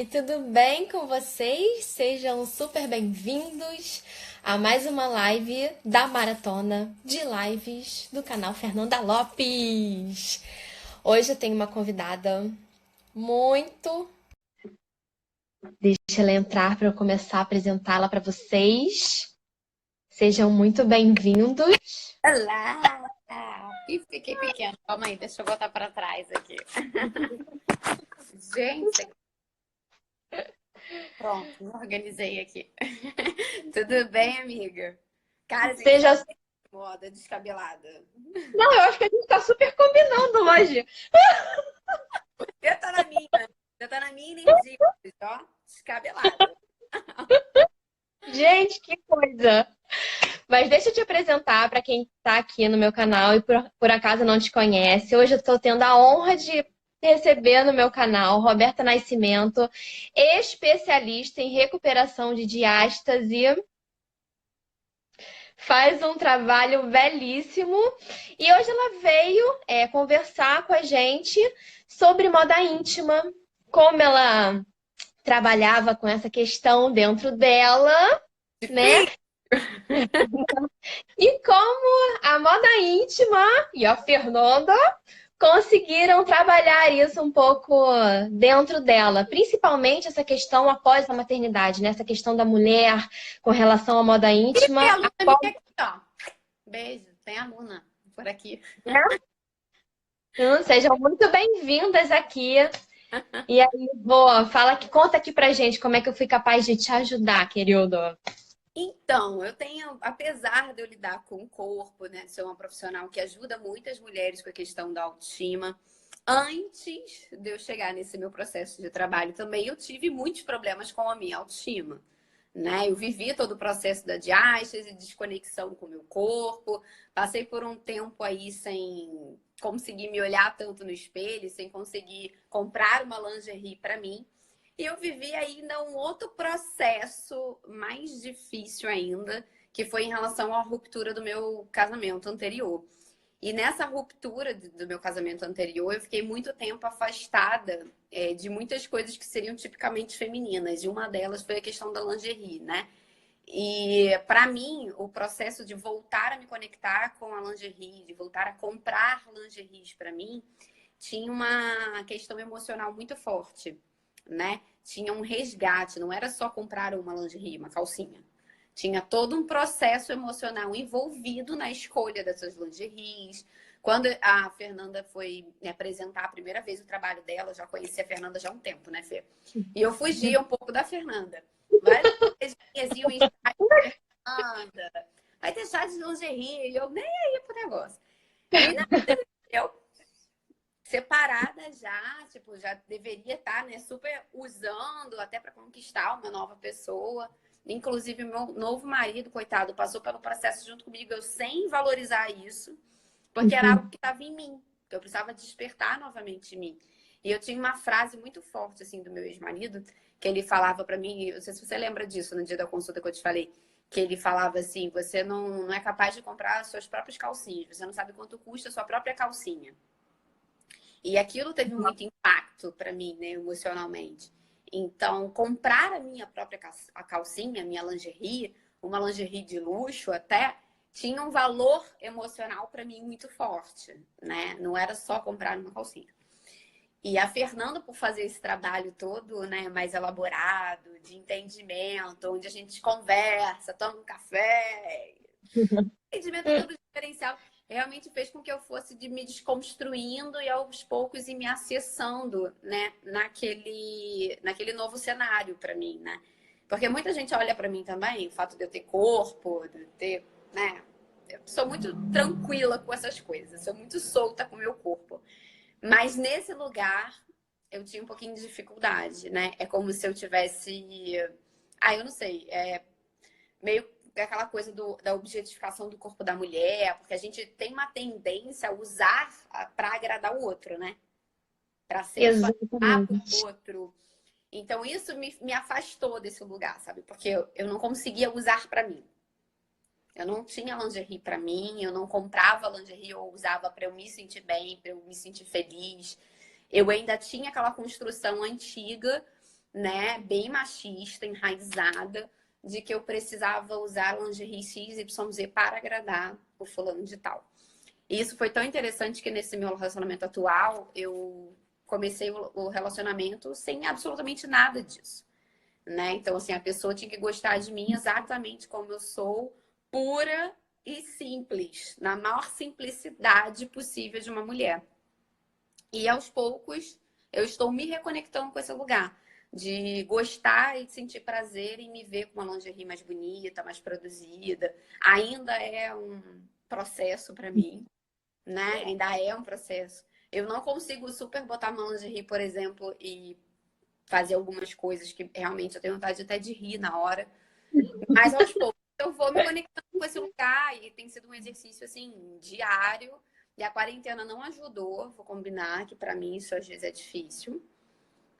E tudo bem com vocês? Sejam super bem-vindos a mais uma live da Maratona de Lives do canal Fernanda Lopes. Hoje eu tenho uma convidada muito. Deixa ela entrar para eu começar a apresentá-la para vocês. Sejam muito bem-vindos. Olá! Ih, fiquei pequena. Calma aí, deixa eu botar para trás aqui. Gente, pronto, me organizei aqui. Tudo bem, amiga? Cara, você está Seja. bem moda, descabelada. Não, eu acho que a gente está super combinando hoje. Você tá na minha, você tá na minha energia, ó, descabelada. Gente, que coisa! Mas deixa eu te apresentar para quem está aqui no meu canal e por acaso não te conhece. Hoje eu estou tendo a honra de receber no meu canal Roberta Nascimento, especialista em recuperação de diástase. Faz um trabalho belíssimo. E hoje ela veio conversar com a gente sobre moda íntima, como ela trabalhava com essa questão dentro dela, né? E como a moda íntima e a Fernanda conseguiram trabalhar isso um pouco dentro dela, principalmente essa questão após a maternidade, né? Essa questão da mulher com relação à moda Tem íntima. aluna minha aqui, ó. Beijo, tem aluna por aqui. Então, sejam muito bem-vindas aqui. E aí, boa, conta aqui pra gente como é que eu fui capaz de te ajudar, querido. Então, eu tenho, apesar de eu lidar com o corpo, né, de ser uma profissional que ajuda muitas mulheres com a questão da autoestima, antes de eu chegar nesse meu processo de trabalho também, eu tive muitos problemas com a minha autoestima, né? Eu vivi todo o processo da diástase, desconexão com o meu corpo, passei por um tempo aí sem conseguir me olhar tanto no espelho, sem conseguir comprar uma lingerie para mim. E eu vivi ainda um outro processo mais difícil ainda, que foi em relação à ruptura do meu casamento anterior. E nessa ruptura do meu casamento anterior, eu fiquei muito tempo afastada de muitas coisas que seriam tipicamente femininas. E uma delas foi a questão da lingerie, né? E para mim, o processo de voltar a me conectar com a lingerie, de voltar a comprar lingeries para mim, tinha uma questão emocional muito forte, né? Tinha um resgate, não era só comprar uma lingerie, uma calcinha. Tinha todo um processo emocional envolvido na escolha dessas lingeries. Quando a Fernanda foi me apresentar a primeira vez o trabalho dela, eu já conhecia a Fernanda já há um tempo, né, Fê? E eu fugia um pouco da Fernanda. Várias vezes iam em chá de Fernanda, vai ter chá de lingerie, e eu nem ia pro negócio. E na eu separada já, tipo, já deveria estar, né, super usando até para conquistar uma nova pessoa. Inclusive, meu novo marido, coitado, passou pelo processo junto comigo, eu sem valorizar isso, porque era algo que estava em mim, que eu precisava despertar novamente em mim. E eu tinha uma frase muito forte, assim, do meu ex-marido, que ele falava para mim, eu não sei se você lembra disso no dia da consulta que eu te falei, que ele falava assim, você não é capaz de comprar suas próprias calcinhas, você não sabe quanto custa a sua própria calcinha. E aquilo teve muito impacto para mim, né, emocionalmente. Então, comprar a minha própria calcinha, a minha lingerie, uma lingerie de luxo até, tinha um valor emocional para mim muito forte, né? Não era só comprar uma calcinha. E a Fernanda, por fazer esse trabalho todo, né, mais elaborado, de entendimento, onde a gente conversa, toma um café, entendimento todo diferencial realmente fez com que eu fosse me desconstruindo e aos poucos ir me acessando, né, naquele novo cenário para mim, né? Porque muita gente olha para mim também, o fato de eu ter corpo, de eu ter, né? Eu sou muito tranquila com essas coisas, sou muito solta com o meu corpo. Mas nesse lugar eu tinha um pouquinho de dificuldade, né? É como se eu tivesse, eu não sei, meio aquela coisa da objetificação do corpo da mulher, porque a gente tem uma tendência a usar para agradar o outro, né? Para sensualizar para o Exatamente. outro. Então isso me afastou desse lugar, sabe? Porque eu não conseguia usar para mim. Eu não tinha lingerie para mim, eu não comprava lingerie ou usava para eu me sentir bem, para eu me sentir feliz. Eu ainda tinha aquela construção antiga né, bem machista, enraizada, de que eu precisava usar lingerie XYZ para agradar o fulano de tal. E isso foi tão interessante que nesse meu relacionamento atual, eu comecei o relacionamento sem absolutamente nada disso, né? Então, assim, a pessoa tinha que gostar de mim exatamente como eu sou, pura e simples, na maior simplicidade possível de uma mulher. E aos poucos eu estou me reconectando com esse lugar de gostar e sentir prazer em me ver com uma lingerie mais bonita, mais produzida. Ainda é um processo para mim, né? Ainda é um processo. Eu não consigo super botar uma lingerie, por exemplo, e fazer algumas coisas que realmente eu tenho vontade até de rir na hora. Mas aos poucos eu vou me conectando com esse lugar e tem sido um exercício assim diário. E a quarentena não ajudou, vou combinar que para mim isso às vezes é difícil,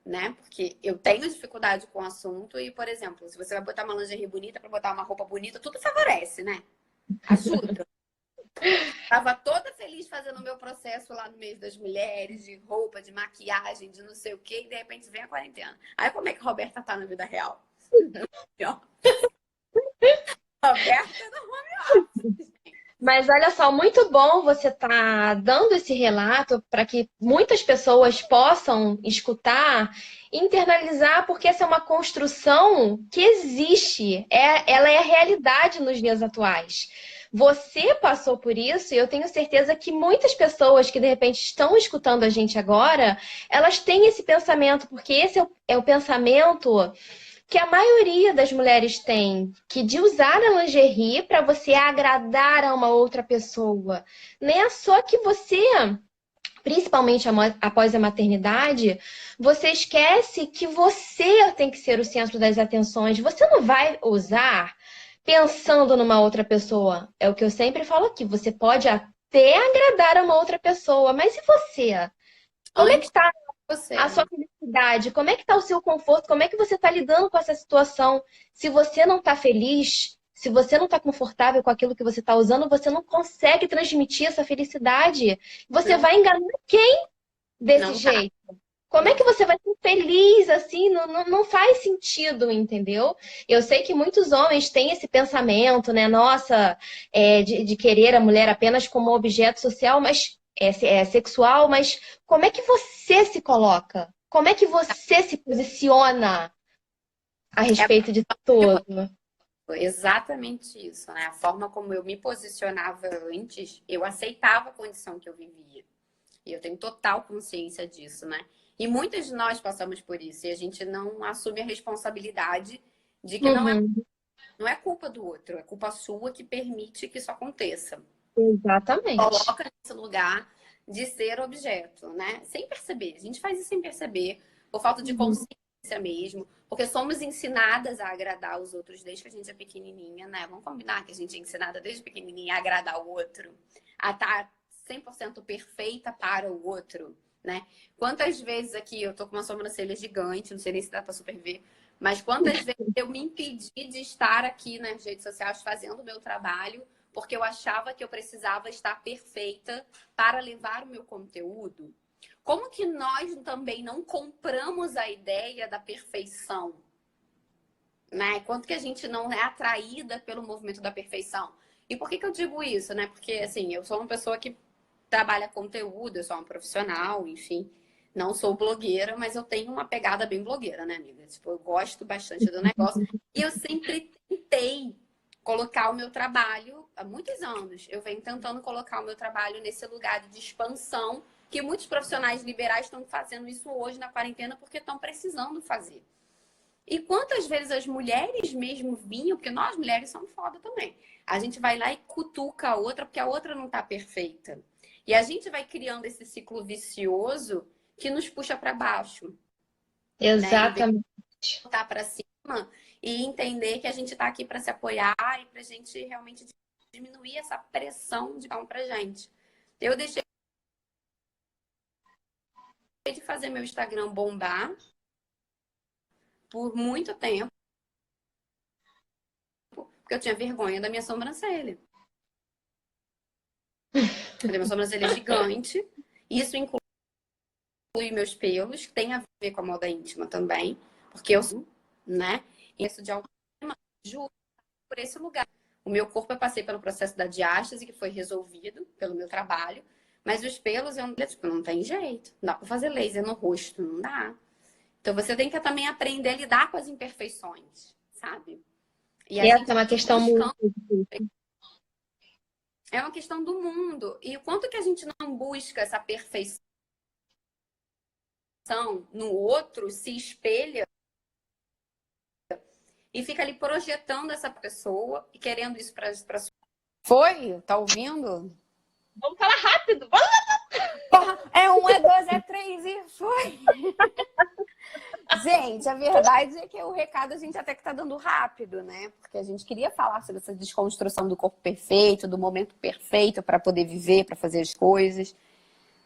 né? Porque eu tenho dificuldade com o assunto e, por exemplo, se você vai botar uma lingerie bonita para botar uma roupa bonita, tudo favorece, né? Ajuda. Tava toda feliz fazendo o meu processo lá no mês das mulheres, de roupa, de maquiagem, de não sei o quê, e de repente vem a quarentena. Aí como é que a Roberta tá na vida real? Roberta no home office. Mas olha só, muito bom você estar dando esse relato para que muitas pessoas possam escutar e internalizar, porque essa é uma construção que existe, ela é a realidade nos dias atuais. Você passou por isso e eu tenho certeza que muitas pessoas que de repente estão escutando a gente agora, elas têm esse pensamento, porque esse é o pensamento que a maioria das mulheres tem, que de usar a lingerie para você agradar a uma outra pessoa. Nem é só que você, principalmente após a maternidade, você esquece que você tem que ser o centro das atenções. Você não vai usar pensando numa outra pessoa. É o que eu sempre falo aqui. Você pode até agradar a uma outra pessoa, mas e você? Como é que Antes está de você, a sua né? felicidade? Como é que está o seu conforto? Como é que você está lidando com essa situação? Se você não está feliz, se você não está confortável com aquilo que você está usando, você não consegue transmitir essa felicidade. Você Não, vai enganar quem desse não tá. jeito? Como é Não que tá. você vai ser feliz assim? Não faz sentido, entendeu? Eu sei que muitos homens têm esse pensamento, né? Nossa, de querer a mulher apenas como objeto social, mas é sexual, mas como é que você se coloca? Como é que você se posiciona a É respeito de tudo? exatamente isso, né? A forma como eu me posicionava antes, eu aceitava a condição que eu vivia. E eu tenho total consciência disso, né? E muitas de nós passamos por isso e a gente não assume a responsabilidade de que Uhum, não é culpa do outro, é culpa sua que permite que isso aconteça. exatamente. Coloca nesse lugar de ser objeto, né? Sem perceber. A gente faz isso sem perceber, por falta de Uhum. consciência mesmo, porque somos ensinadas a agradar os outros desde que a gente é pequenininha, né? Vamos combinar que a gente é ensinada desde pequenininha a agradar o outro, a estar 100% perfeita para o outro, né? Quantas vezes aqui eu tô com uma sobrancelha gigante, não sei nem se dá pra super ver, mas quantas vezes eu me impedi de estar aqui nas redes sociais fazendo o meu trabalho porque eu achava que eu precisava estar perfeita para levar o meu conteúdo. Como que nós também não compramos a ideia da perfeição? Né? Quanto que a gente não é atraída pelo movimento da perfeição? E por que que eu digo isso, né? Porque, assim, eu sou uma pessoa que trabalha conteúdo, eu sou uma profissional, enfim. Não sou blogueira, mas eu tenho uma pegada bem blogueira, né, amiga? Tipo, eu gosto bastante do negócio. E eu sempre tentei colocar o meu trabalho, há muitos anos, eu venho tentando colocar o meu trabalho nesse lugar de expansão, que muitos profissionais liberais estão fazendo isso hoje na quarentena porque estão precisando fazer. E quantas vezes as mulheres mesmo vinham, porque nós mulheres somos foda também. A gente vai lá e cutuca a outra porque a outra não tá perfeita. E a gente vai criando esse ciclo vicioso que nos puxa para baixo, né? Em vez de Exatamente. voltar para cima e entender que a gente tá aqui para se apoiar e pra gente realmente diminuir essa pressão de cada um pra gente. Eu deixei de fazer meu Instagram bombar por muito tempo, porque eu tinha vergonha da minha sobrancelha. Eu tenho uma sobrancelha gigante. Isso inclui meus pelos, que tem a ver com a moda íntima também. Porque eu, né? E isso de autoestima justo por esse lugar. O meu corpo eu passei pelo processo da diástase, que foi resolvido pelo meu trabalho, mas os pelos eu tipo, não tem jeito. Não dá pra fazer laser no rosto, não dá. Então você tem que também aprender a lidar com as imperfeições, sabe? E a E essa gente é uma questão buscando. muito difícil. É uma questão do mundo. E o quanto que a gente não busca essa perfeição no outro, se espelha e fica ali projetando essa pessoa e querendo isso para sua. Foi? Tá ouvindo? Vamos falar rápido! Vamos! Porra, é um, é dois, é três e foi. Gente, a verdade é que o recado a gente até que tá dando rápido, né? Porque a gente queria falar sobre essa desconstrução do corpo perfeito, do momento perfeito para poder viver, para fazer as coisas.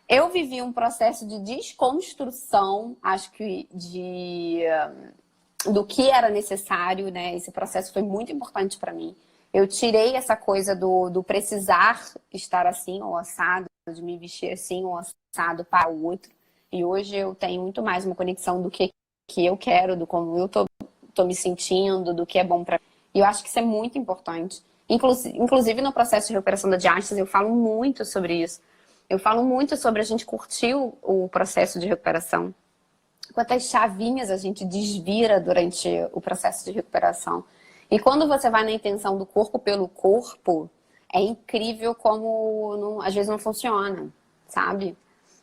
Eu vivi um processo de desconstrução, acho que do que era necessário, né? Esse processo foi muito importante para mim. Eu tirei essa coisa do precisar estar assim ou assado, de me vestir assim ou assado para o outro. E hoje eu tenho muito mais uma conexão do que eu quero, do como eu tô me sentindo, do que é bom para mim. E eu acho que isso é muito importante. Inclusive no processo de recuperação da diástase, eu falo muito sobre isso. Eu falo muito sobre a gente curtir o processo de recuperação. Quantas chavinhas a gente desvira durante o processo de recuperação. E quando você vai na intenção do corpo pelo corpo, é incrível como às vezes não funciona, sabe?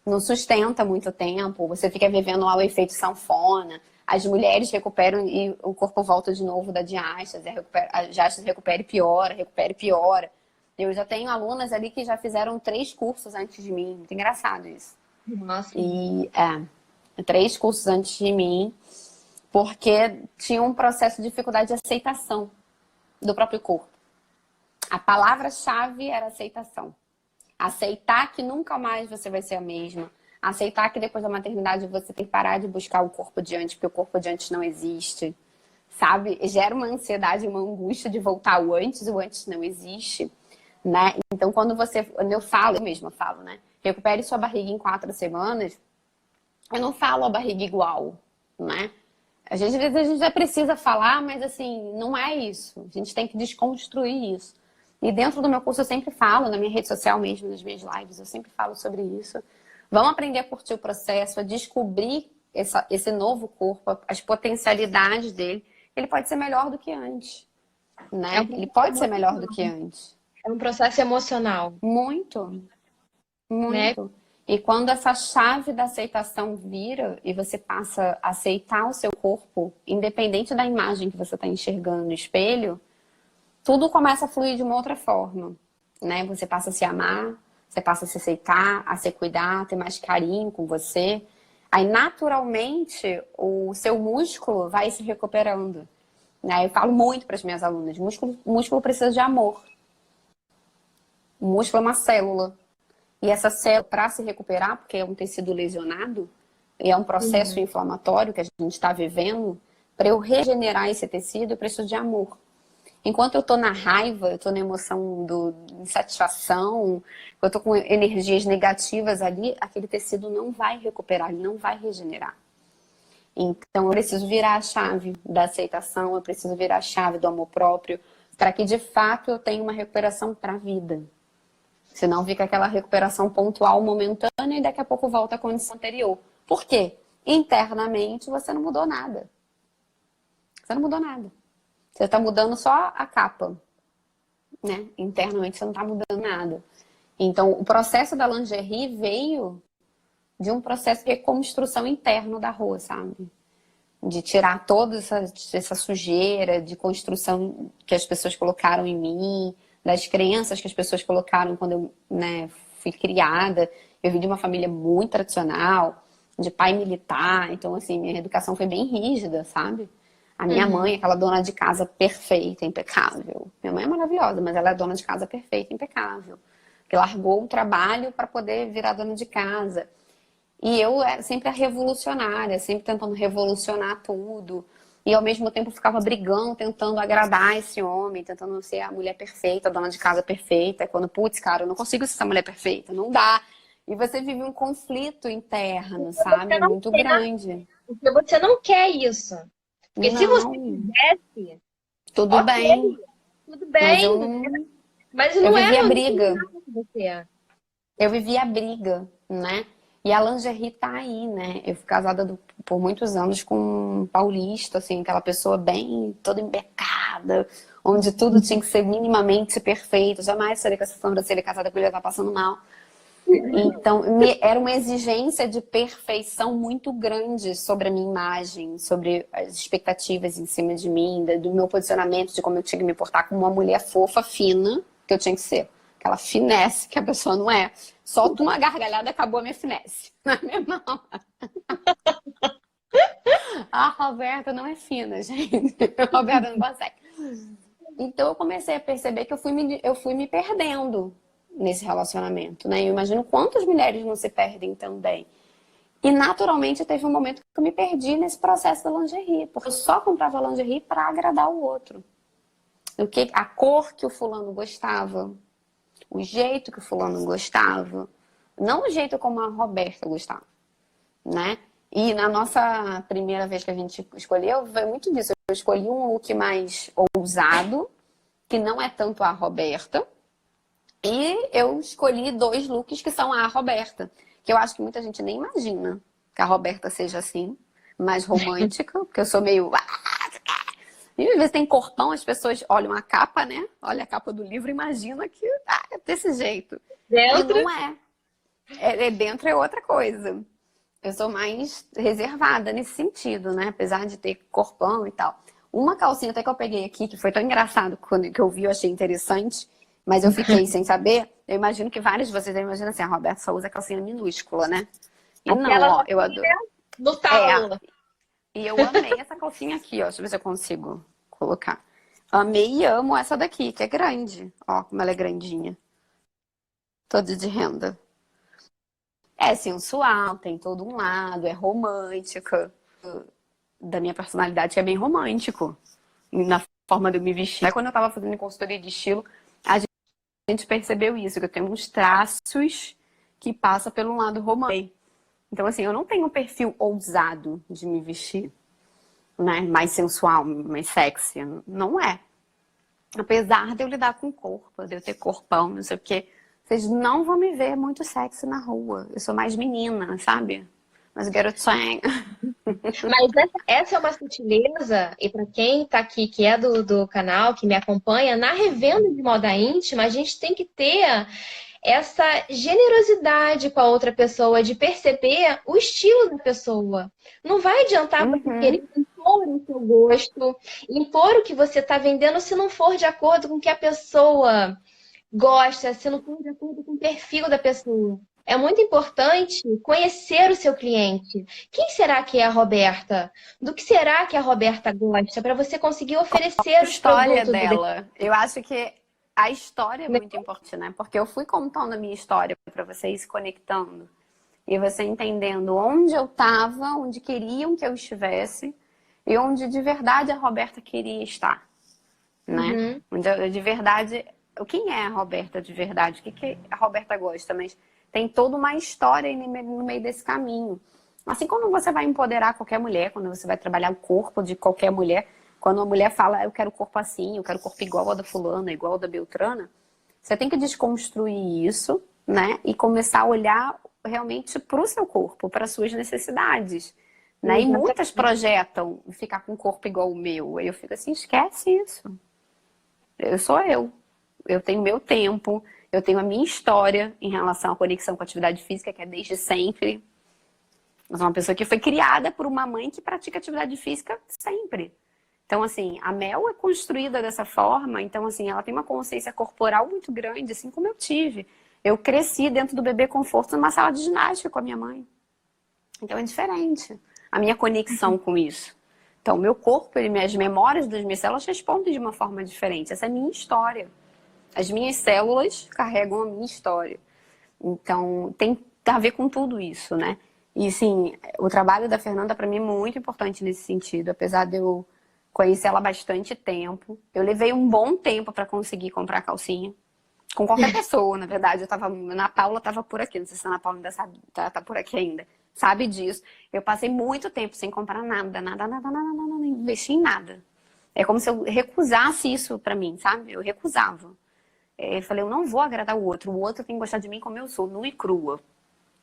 Não sustenta muito tempo, você fica vivendo lá o efeito sanfona, as mulheres recuperam e o corpo volta de novo da diástase, a diástase recupera e piora. Eu já tenho alunas ali que já fizeram 3 cursos antes de mim, muito engraçado isso. Nossa. E 3 cursos antes de mim, porque tinha um processo de dificuldade de aceitação do próprio corpo. A palavra-chave era aceitação. Aceitar que nunca mais você vai ser a mesma. Aceitar que depois da maternidade você tem que parar de buscar o corpo de antes, porque o corpo de antes não existe. Sabe? Gera uma ansiedade, uma angústia de voltar ao antes, o antes não existe. Né? Então, quando eu mesma falo, né? Recupere sua barriga em 4 semanas. Eu não falo a barriga igual, né? Às vezes a gente já precisa falar, mas assim, não é isso. A gente tem que desconstruir isso. E dentro do meu curso eu sempre falo, na minha rede social mesmo, nas minhas lives, eu sempre falo sobre isso. Vamos aprender a curtir o processo, a descobrir esse novo corpo, as potencialidades dele. Ele pode ser melhor do que antes, né? Ele pode ser melhor do que antes. É um processo emocional, Muito, né? muito. E quando essa chave da aceitação vira e você passa a aceitar o seu corpo, independente da imagem que você está enxergando no espelho, tudo começa a fluir de uma outra forma, né? Você passa a se amar, você passa a se aceitar, a se cuidar, a ter mais carinho com você. Aí, naturalmente, o seu músculo vai se recuperando, né? Eu falo muito para as minhas alunas, músculo precisa de amor. O músculo é uma célula. E essa célula, para se recuperar, porque é um tecido lesionado, e é um processo inflamatório que a gente está vivendo, para eu regenerar esse tecido, eu preciso de amor. Enquanto eu estou na raiva, eu estou na emoção de insatisfação, eu estou com energias negativas ali, aquele tecido não vai recuperar, ele não vai regenerar. Então, eu preciso virar a chave da aceitação, eu preciso virar a chave do amor próprio, para que, de fato, eu tenha uma recuperação para a vida. Senão fica aquela recuperação pontual, momentânea, e daqui a pouco volta à condição anterior. Por quê? Internamente você não mudou nada. Você não mudou nada. Você está mudando só a capa, né? Internamente você não está mudando nada. Então, o processo da lingerie veio de um processo de reconstrução interno da rua, sabe? De tirar toda essa sujeira, de construção que as pessoas colocaram em mim, das crenças que as pessoas colocaram quando eu, né, fui criada. Eu vim de uma família muito tradicional, de pai militar, então assim, minha educação foi bem rígida, sabe? A minha mãe, aquela dona de casa perfeita, impecável. Minha mãe é maravilhosa, mas ela é dona de casa perfeita, impecável. Que largou o trabalho para poder virar dona de casa. E eu era sempre a revolucionária, sempre tentando revolucionar tudo. E ao mesmo tempo ficava brigando, tentando agradar esse homem, tentando ser a mulher perfeita, a dona de casa perfeita. Quando, putz, cara, eu não consigo ser essa mulher perfeita, não dá. E você vive um conflito interno, sabe? Muito grande. Porque você não quer isso. Porque se você Não, quisesse, tudo ok, bem, tudo mas eu bem, não. mas Eu não é vivi a no briga. nível que você. Eu vivi a briga, né? E a lingerie tá aí, né? Eu fui casada por muitos anos com um paulista, assim, aquela pessoa bem toda embecada, onde tudo tinha que ser minimamente perfeito. Jamais seria com essa sobrancelha casada com ele estar passando mal. Então, era uma exigência de perfeição muito grande sobre a minha imagem, sobre as expectativas em cima de mim, do meu posicionamento, de como eu tinha que me portar como uma mulher fofa, fina, que eu tinha que ser. Aquela finesse que a pessoa não é. Solta uma gargalhada, acabou a minha finesse. Na mesma hora. A Roberta não é fina, gente. A Roberta não consegue. Então eu comecei a perceber que eu fui me perdendo nesse relacionamento, né? Eu imagino quantas mulheres não se perdem também. E naturalmente teve um momento que eu me perdi nesse processo da lingerie, porque eu só comprava lingerie para agradar o outro. A cor que o fulano gostava, o jeito que o fulano gostava, não o jeito como a Roberta gostava, né? E na nossa primeira vez que a gente escolheu, foi muito disso. Eu escolhi um look mais ousado, que não é tanto a Roberta, e eu escolhi dois looks que são a Roberta, que eu acho que muita gente nem imagina que a Roberta seja assim, mais romântica, porque eu sou meio. E às vezes tem corpão, as pessoas olham a capa, né? Olha a capa do livro e imagina que é desse jeito. E Dentro, não é. Dentro é outra coisa. Eu sou mais reservada nesse sentido, né? Apesar de ter corpão e tal. Uma calcinha até que eu peguei aqui, que foi tão engraçado quando que eu vi, eu achei interessante, mas eu fiquei sem saber. Eu imagino que vários de vocês imaginam assim, a Roberta só usa calcinha minúscula, né? E não, aquela ó, eu adoro. do É, talo. e eu amei essa calcinha aqui, ó. Deixa eu ver se eu consigo colocar. Amei e amo essa daqui, que é grande. Ó, como ela é grandinha. Toda de renda. É sensual, tem todo um lado, é romântica. Da minha personalidade, que é bem romântico. Na forma de eu me vestir. Aí quando eu tava fazendo consultoria de estilo, a gente percebeu isso, que eu tenho uns traços que passa pelo lado romântico. Então, assim, eu não tenho um perfil ousado de me vestir, né? Mais sensual, mais sexy. Não é. Apesar de eu lidar com o corpo, de eu ter corpão, não sei o quê. Vocês não vão me ver muito sexy na rua. Eu sou mais menina, sabe? Mais garotinha. Mas essa é uma sutileza, e para quem está aqui, que é do canal, que me acompanha, na revenda de moda íntima, a gente tem que ter essa generosidade com a outra pessoa, de perceber o estilo da pessoa. Não vai adiantar você Uhum. querer impor o seu gosto, impor o que você está vendendo se não for de acordo com o que a pessoa gosta, se não for de acordo com o perfil da pessoa. É muito importante conhecer o seu cliente. Quem será que é a Roberta? Do que será que a Roberta gosta? Para você conseguir oferecer os História produtos do dela. Eu acho que a história é muito importante, né? Porque eu fui contando a minha história para você ir se conectando. E você entendendo onde eu estava, onde queriam que eu estivesse e onde de verdade a Roberta queria estar, né? Uhum. Onde de verdade, quem é a Roberta de verdade? O que, que a Roberta gosta? Mas tem toda uma história aí no meio desse caminho. Assim como você vai empoderar qualquer mulher, quando você vai trabalhar o corpo de qualquer mulher, quando uma mulher fala, eu quero corpo assim, eu quero corpo igual ao da fulana, igual ao da Beltrana, você tem que desconstruir isso, né? E começar a olhar realmente para o seu corpo, para as suas necessidades. Né? E muitas Exatamente. projetam ficar com um corpo igual o meu. Aí eu fico assim, esquece isso. Eu sou eu. Eu tenho meu tempo, eu tenho a minha história em relação à conexão com a atividade física, que é desde sempre. Eu sou uma pessoa que foi criada por uma mãe que pratica atividade física sempre. Então, assim, a Mel é construída dessa forma, então, assim, ela tem uma consciência corporal muito grande, assim como eu tive. Eu cresci dentro do bebê conforto numa sala de ginástica com a minha mãe. Então é diferente a minha conexão com isso. Então, meu corpo, as memórias das minhas células respondem de uma forma diferente. Essa é a minha história. As minhas células carregam a minha história. Então, tem a ver com tudo isso, né? E, sim, o trabalho da Fernanda, para mim, é muito importante nesse sentido. Apesar de eu conhecer ela há bastante tempo. Eu levei um bom tempo para conseguir comprar calcinha. Com qualquer pessoa, na verdade. Eu tava, a Ana Paula estava por aqui. Não sei se a Ana Paula ainda sabe, tá por aqui ainda. sabe disso. Eu passei muito tempo sem comprar nada, nada, nada, nada, nada, não investi em nada. É como se eu recusasse isso pra mim, sabe? Eu recusava. Eu falei, eu não vou agradar o outro tem que gostar de mim como eu sou, nua e crua.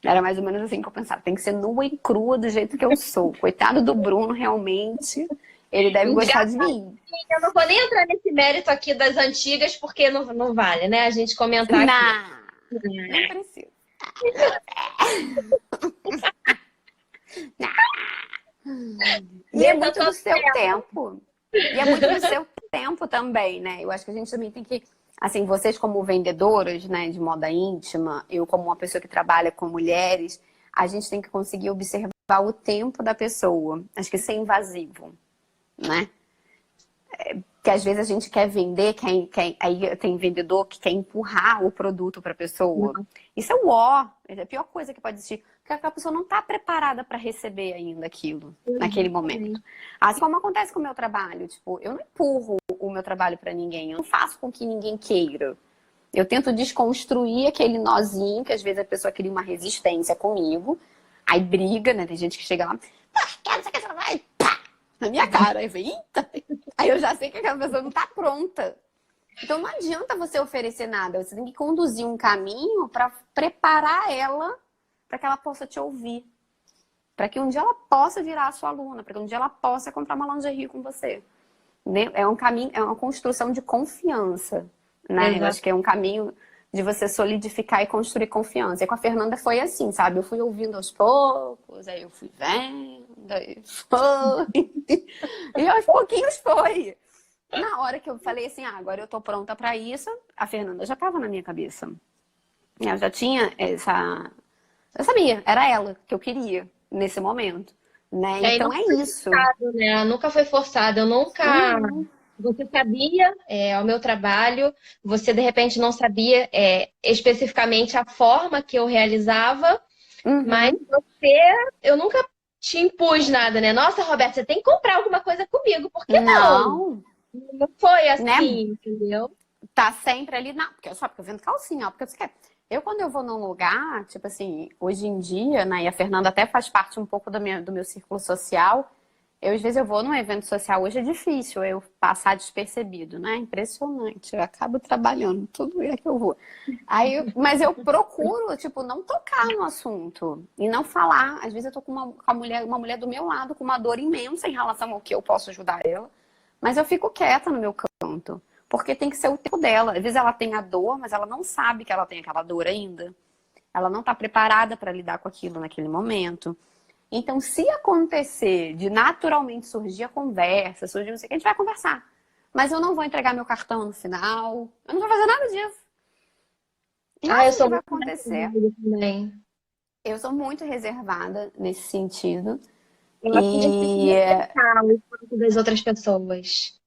Era mais ou menos assim que eu pensava, tem que ser nua e crua do jeito que eu sou. Coitado do Bruno, realmente, ele deve gostar de mim. Eu não vou nem entrar nesse mérito aqui das antigas, porque não vale, né? A gente comentar aqui. Não, nem precisa. E é muito do seu tempo. E é muito do seu tempo também, né? Eu acho que a gente também tem que, assim, vocês como vendedoras, né, de moda íntima, eu como uma pessoa que trabalha com mulheres, a gente tem que conseguir observar o tempo da pessoa. Acho que ser invasivo, né? Que às vezes a gente quer vender, aí tem vendedor que quer empurrar o produto para a pessoa. Isso é o ó, é a pior coisa que pode existir, porque aquela pessoa não está preparada para receber ainda aquilo, naquele momento. Assim como acontece com o meu trabalho, tipo, eu não empurro o meu trabalho para ninguém, eu não faço com que ninguém queira. Eu tento desconstruir aquele nozinho, que às vezes a pessoa cria uma resistência comigo, aí briga, né? Tem gente que chega lá, quero, você quer, você vai, pá, na minha cara. Aí eu falei, eita! Aí eu já sei que aquela pessoa não tá pronta. Então não adianta você oferecer nada. Você tem que conduzir um caminho para preparar ela para que ela possa te ouvir. Para que um dia ela possa virar a sua aluna. Para que um dia ela possa comprar uma lingerie com você. É um caminho, é uma construção de confiança. Né? Eu acho que é um caminho de você solidificar e construir confiança. E com a Fernanda foi assim, sabe? Eu fui ouvindo aos poucos, aí eu fui vendo, aí foi. E aos pouquinhos foi. Na hora que eu falei assim, agora eu tô pronta pra isso, a Fernanda já tava na minha cabeça. Eu já tinha essa... Eu sabia, era ela que eu queria nesse momento. Né? Então é isso. Forçado, né? Nunca foi forçado. Eu nunca... Você sabia, o meu trabalho, você de repente não sabia especificamente a forma que eu realizava, mas eu nunca te impus nada, né? Nossa, Roberta, você tem que comprar alguma coisa comigo, por que não? Não foi assim, né? entendeu? Tá sempre ali, não, porque eu vendo calcinha, ó, porque você quer. Eu, quando eu vou num lugar, tipo assim, hoje em dia, né, e a Fernanda até faz parte um pouco do meu círculo social, às vezes eu vou num evento social, hoje é difícil eu passar despercebido, né? Impressionante. Eu acabo trabalhando todo dia que eu vou. Mas eu procuro, tipo, não tocar no assunto e não falar. Às vezes eu tô com uma mulher do meu lado com uma dor imensa em relação ao que eu posso ajudar ela, mas eu fico quieta no meu canto, porque tem que ser o tempo dela. Às vezes ela tem a dor, mas ela não sabe que ela tem aquela dor ainda. Ela não tá preparada para lidar com aquilo naquele momento. Então, se acontecer de naturalmente surgir a conversa, surgir não sei o que, a gente vai conversar. Mas eu não vou entregar meu cartão no final. Eu não vou fazer nada disso. Eu sou que vai muito acontecer. também. Eu sou muito reservada nesse sentido. Eu acho difícil respeitar o espaço das outras pessoas.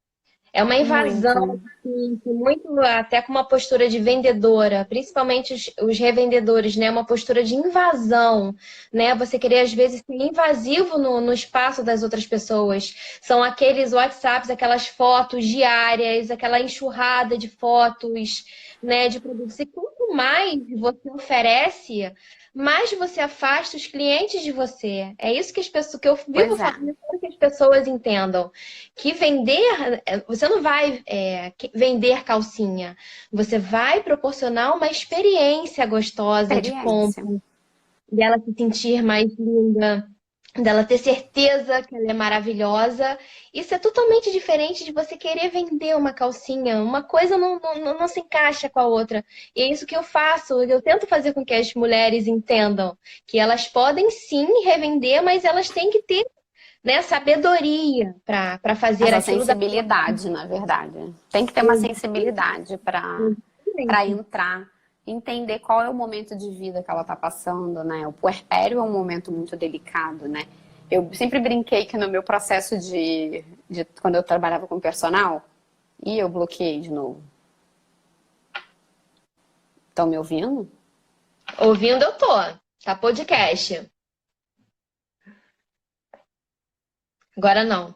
É uma invasão, assim, muito até com uma postura de vendedora, principalmente os revendedores, né? Uma postura de invasão, né? Você querer, às vezes, ser invasivo no espaço das outras pessoas. São aqueles WhatsApps, aquelas fotos diárias, aquela enxurrada de fotos, né? De produtos. E quanto mais você oferece, mais você afasta os clientes de você. É isso que as pessoas, que eu vivo falando, eu quero que as pessoas entendam. Que vender, você não vai vender calcinha, você vai proporcionar uma experiência gostosa de compra, dela se sentir mais linda, dela ter certeza que ela é maravilhosa. Isso é totalmente diferente de você querer vender uma calcinha. Uma coisa não se encaixa com a outra. E é isso que eu faço. Eu tento fazer com que as mulheres entendam que elas podem sim revender, mas elas têm que ter, né, sabedoria para fazer essa aquilo sensibilidade, na verdade. Tem que ter uma sensibilidade para entrar, entender qual é o momento de vida que ela está passando, né? O puerpério é um momento muito delicado, né? Eu sempre brinquei que no meu processo de quando eu trabalhava com personal, e eu bloqueei de novo. Estão me ouvindo? Ouvindo eu tô. Tá podcast. Agora não.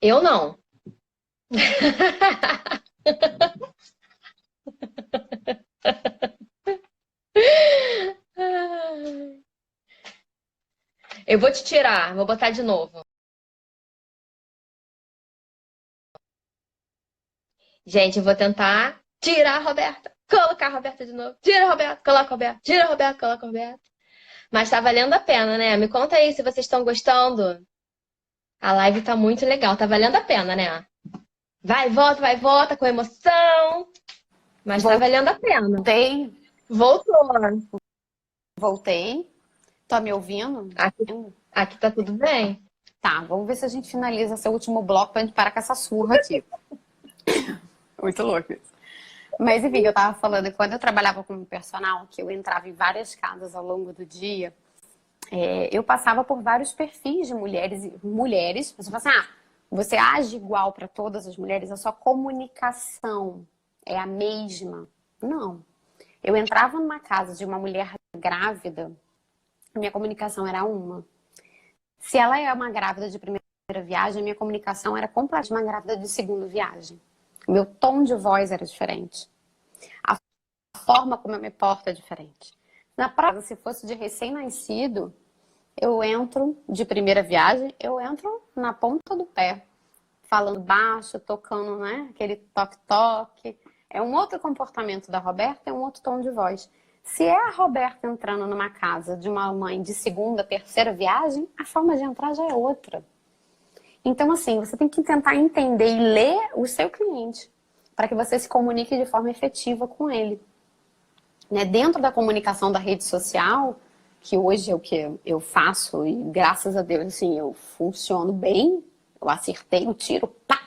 Eu não. Eu vou te tirar, vou botar de novo. Gente, eu vou tentar tirar a Roberta, colocar a Roberta de novo. Tira a Roberta, coloca a Roberta, tira a Roberta, coloca a Roberta. Mas tá valendo a pena, né? Me conta aí se vocês estão gostando. A live tá muito legal, tá valendo a pena, né? Vai, volta com emoção. Mas tá valendo a pena. Voltei, Voltou. voltei. Tá me ouvindo? Aqui tá tudo bem. Tá, vamos ver se a gente finaliza esse último bloco pra gente parar com essa surra aqui. Muito louco isso. Mas enfim, eu tava falando que quando eu trabalhava como personal, que eu entrava em várias casas ao longo do dia, eu passava por vários perfis de mulheres. Você fala assim, você age igual para todas as mulheres, a sua comunicação é a mesma? Não. Eu entrava numa casa de uma mulher grávida, minha comunicação era uma. Se ela é uma grávida de primeira viagem, minha comunicação era completamente uma grávida de segunda viagem. Meu tom de voz era diferente. A forma como eu me porto é diferente. Na prática, se fosse de recém-nascido, eu entro de primeira viagem, eu entro na ponta do pé, falando baixo, tocando, né? Aquele toque-toque. É um outro comportamento da Roberta, é um outro tom de voz. Se é a Roberta entrando numa casa de uma mãe de segunda, terceira viagem, a forma de entrar já é outra. Então, assim, você tem que tentar entender e ler o seu cliente para que você se comunique de forma efetiva com ele. Né? Dentro da comunicação da rede social, que hoje é o que eu faço e graças a Deus, assim, eu funciono bem, eu acertei o tiro, pá!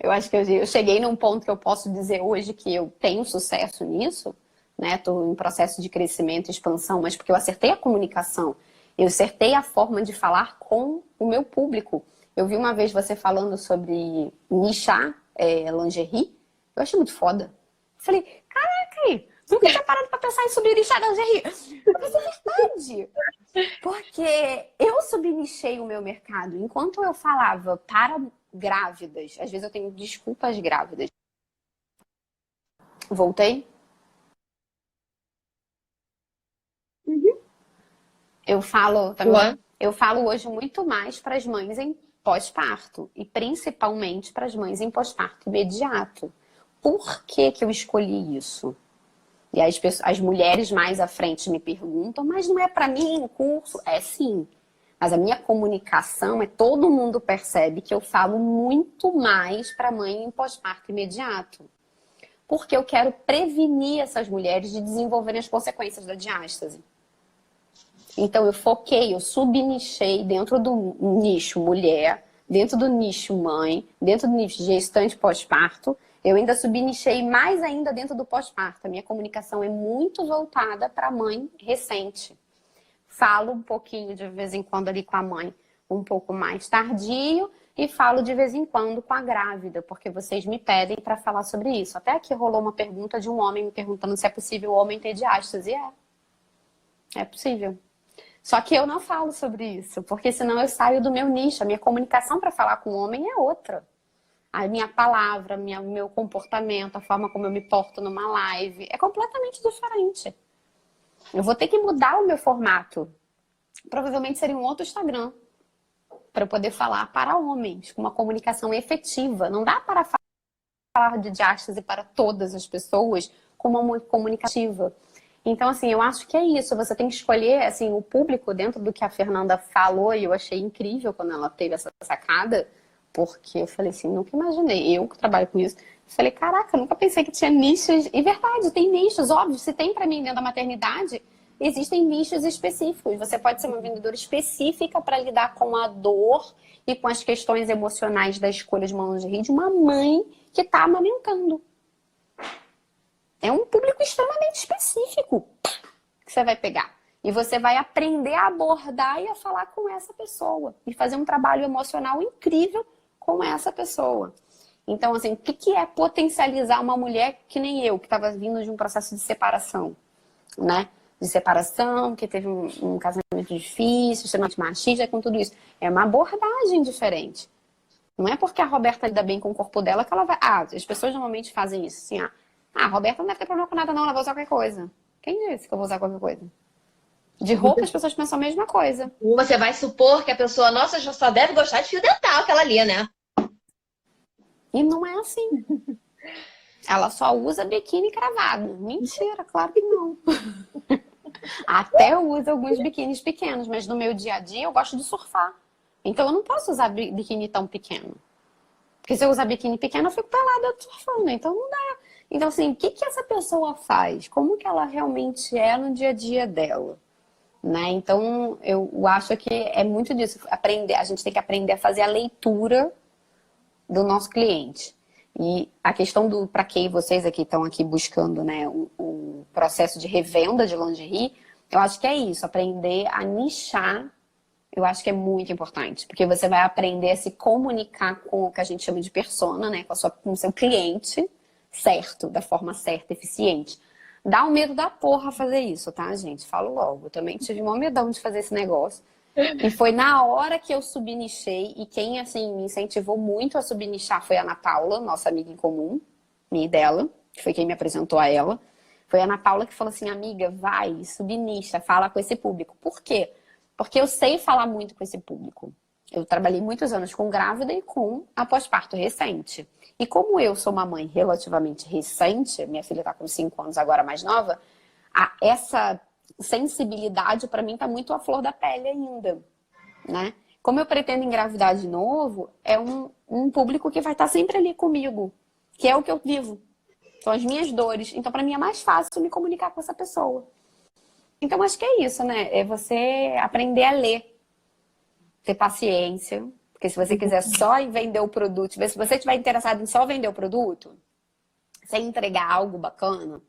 Eu acho que eu cheguei num ponto que eu posso dizer hoje que eu tenho sucesso nisso, né? Estou em processo de crescimento e expansão, mas porque eu acertei a comunicação, eu acertei a forma de falar com o meu público. Eu vi uma vez você falando sobre nichar lingerie, eu achei muito foda. Falei, caraca, nunca tinha parado para pensar em sobre nichar lingerie. Mas é verdade. Porque eu subnichei o meu mercado. Enquanto eu falava para grávidas, às vezes eu tenho desculpas grávidas. Voltei? Eu falo, eu falo hoje muito mais para as mães em pós-parto e principalmente para as mães em pós-parto imediato. Por que que eu escolhi isso? E aí as mulheres mais à frente me perguntam, mas não é para mim o curso? É sim. Mas a minha comunicação todo mundo percebe que eu falo muito mais para mãe em pós-parto imediato. Porque eu quero prevenir essas mulheres de desenvolverem as consequências da diástase. Então eu foquei, eu subnichei dentro do nicho mulher, dentro do nicho mãe, dentro do nicho gestante pós-parto. Eu ainda subnichei mais ainda dentro do pós-parto. A minha comunicação é muito voltada para a mãe recente. Falo um pouquinho de vez em quando ali com a mãe um pouco mais tardio e falo de vez em quando com a grávida, porque vocês me pedem para falar sobre isso. Até aqui rolou uma pergunta de um homem me perguntando se é possível o homem ter diástase. É possível. Só que eu não falo sobre isso, porque senão eu saio do meu nicho. A minha comunicação para falar com o homem é outra. A minha palavra, o meu comportamento, a forma como eu me porto numa live é completamente diferente. Eu vou ter que mudar o meu formato. Provavelmente seria um outro Instagram para eu poder falar para homens, com uma comunicação efetiva. Não dá para falar de diástase para todas as pessoas com uma comunicativa. Então, assim, eu acho que é isso. Você tem que escolher, assim, o público dentro do que a Fernanda falou, e eu achei incrível quando ela teve essa sacada, porque eu falei assim, nunca imaginei. Eu que trabalho com isso, falei, caraca, nunca pensei que tinha nichos. E verdade, tem nichos, óbvio. Se tem pra mim dentro da maternidade, existem nichos específicos. Você pode ser uma vendedora específica para lidar com a dor e com as questões emocionais da escolha de uma lingerie de uma mãe que está amamentando. É um público extremamente específico que você vai pegar. E você vai aprender a abordar e a falar com essa pessoa. E fazer um trabalho emocional incrível com essa pessoa. Então, assim, o que é potencializar uma mulher que nem eu, que estava vindo de um processo de separação, né? De separação, que teve um casamento difícil, extremamente machista, com tudo isso. É uma abordagem diferente. Não é porque a Roberta lida bem com o corpo dela que ela vai... as pessoas normalmente fazem isso, assim, a Roberta não deve ter problema com nada não, ela vai usar qualquer coisa. Quem disse que eu vou usar qualquer coisa? De roupa, as pessoas pensam a mesma coisa. Você vai supor que a pessoa, nossa, já só deve gostar de fio dental, aquela ali, né? E não é assim. Ela só usa biquíni cravado. Mentira, claro que não. Até eu uso alguns biquínis pequenos, mas no meu dia a dia eu gosto de surfar. Então eu não posso usar biquíni tão pequeno. Porque se eu usar biquíni pequeno, eu fico pelada surfando. Então não dá. Então, assim, o que que essa pessoa faz? Como que ela realmente é no dia a dia dela? Né? Então, eu acho que é muito disso. Aprender, a gente tem que aprender a fazer a leitura do nosso cliente. E a questão do para quem vocês aqui estão aqui buscando, né, o processo de revenda de lingerie, eu acho que é isso, aprender a nichar, eu acho que é muito importante, porque você vai aprender a se comunicar com o que a gente chama de persona, né, com o seu cliente, certo, da forma certa, eficiente. Dá um medo da porra fazer isso, tá, gente? Falo logo. Eu também tive um medão de fazer esse negócio. E foi na hora que eu subnichei, e quem, assim, me incentivou muito a subnichar foi a Ana Paula, nossa amiga em comum, minha e dela, que foi quem me apresentou a ela. Foi a Ana Paula que falou assim, amiga, vai, subnicha, fala com esse público. Por quê? Porque eu sei falar muito com esse público. Eu trabalhei muitos anos com grávida e com a pós-parto recente. E como eu sou uma mãe relativamente recente, minha filha está com 5 anos agora mais nova, essa sensibilidade para mim está muito à flor da pele ainda, né? Como eu pretendo engravidar de novo, é um público que vai estar sempre ali comigo, que é o que eu vivo. São as minhas dores. Então, para mim é mais fácil me comunicar com essa pessoa. Então, acho que é isso, né? É você aprender a ler, ter paciência. Porque se você quiser só vender o produto, se você estiver interessado em só vender o produto, sem entregar algo bacana,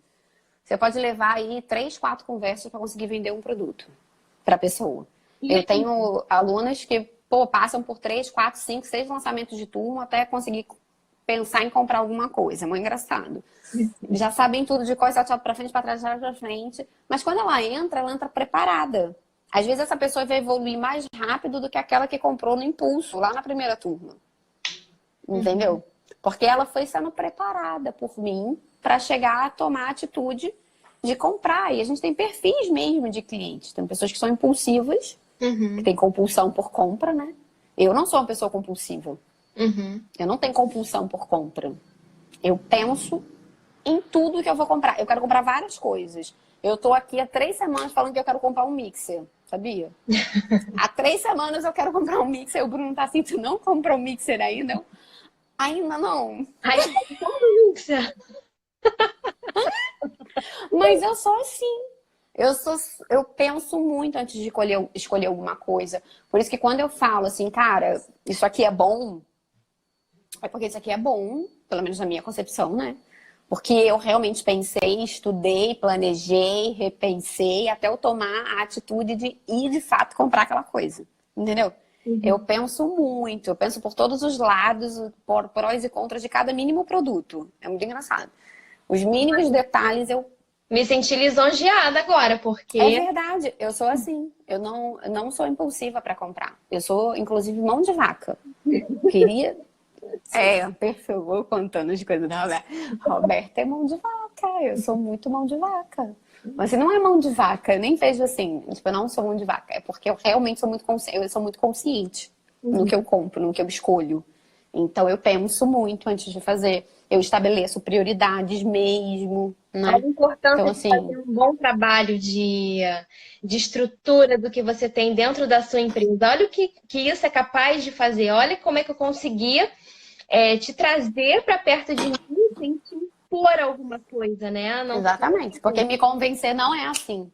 você pode levar aí 3, 4 conversas para conseguir vender um produto para a pessoa. Eu tenho alunas que, passam por 3, 4, 5, 6 lançamentos de turma até conseguir pensar em comprar alguma coisa. É muito engraçado. Já sabem tudo de coisa, para frente, para trás, para frente. Mas quando ela entra preparada. Às vezes essa pessoa vai evoluir mais rápido do que aquela que comprou no impulso, lá na primeira turma. Entendeu? Porque ela foi sendo preparada por mim para chegar a tomar a atitude de comprar. E a gente tem perfis mesmo de clientes. Tem pessoas que são impulsivas, que têm compulsão por compra, né? Eu não sou uma pessoa compulsiva. Eu não tenho compulsão por compra. Eu penso em tudo que eu vou comprar. Eu quero comprar várias coisas. Eu tô aqui há 3 semanas falando que eu quero comprar um mixer, sabia? Há 3 semanas eu quero comprar um mixer. O Bruno tá assim, tu não comprou um mixer ainda? Ainda não. Mixer. Mas eu sou assim. Eu penso muito antes de escolher alguma coisa. Por isso que quando eu falo assim, cara, isso aqui é bom, é porque isso aqui é bom, pelo menos na minha concepção, né? Porque eu realmente pensei, estudei, planejei, repensei, até eu tomar a atitude de ir de fato comprar aquela coisa. Entendeu? Eu penso muito, eu penso por todos os lados, por prós e contras de cada mínimo produto. É muito engraçado. Os mínimos detalhes eu... Me senti lisonjeada agora, porque... É verdade, eu sou assim. Eu não sou impulsiva para comprar. Eu sou, inclusive, mão de vaca. Queria... perfeito. Vou contando as coisas da Roberta. Roberta é mão de vaca. Eu sou muito mão de vaca. Mas se não é mão de vaca, eu nem vejo assim. Tipo, eu não sou mão de vaca. É porque eu realmente sou muito consciente. Eu sou muito consciente no que eu compro, no que eu escolho. Então, eu penso muito antes de fazer. Eu estabeleço prioridades mesmo, né? A importância Então, de assim, fazer um bom trabalho de estrutura do que você tem dentro da sua empresa. Olha o que isso é capaz de fazer. Olha como é que eu conseguia te trazer para perto de mim sem te impor alguma coisa, né? Não... Exatamente. Porque me convencer não é assim.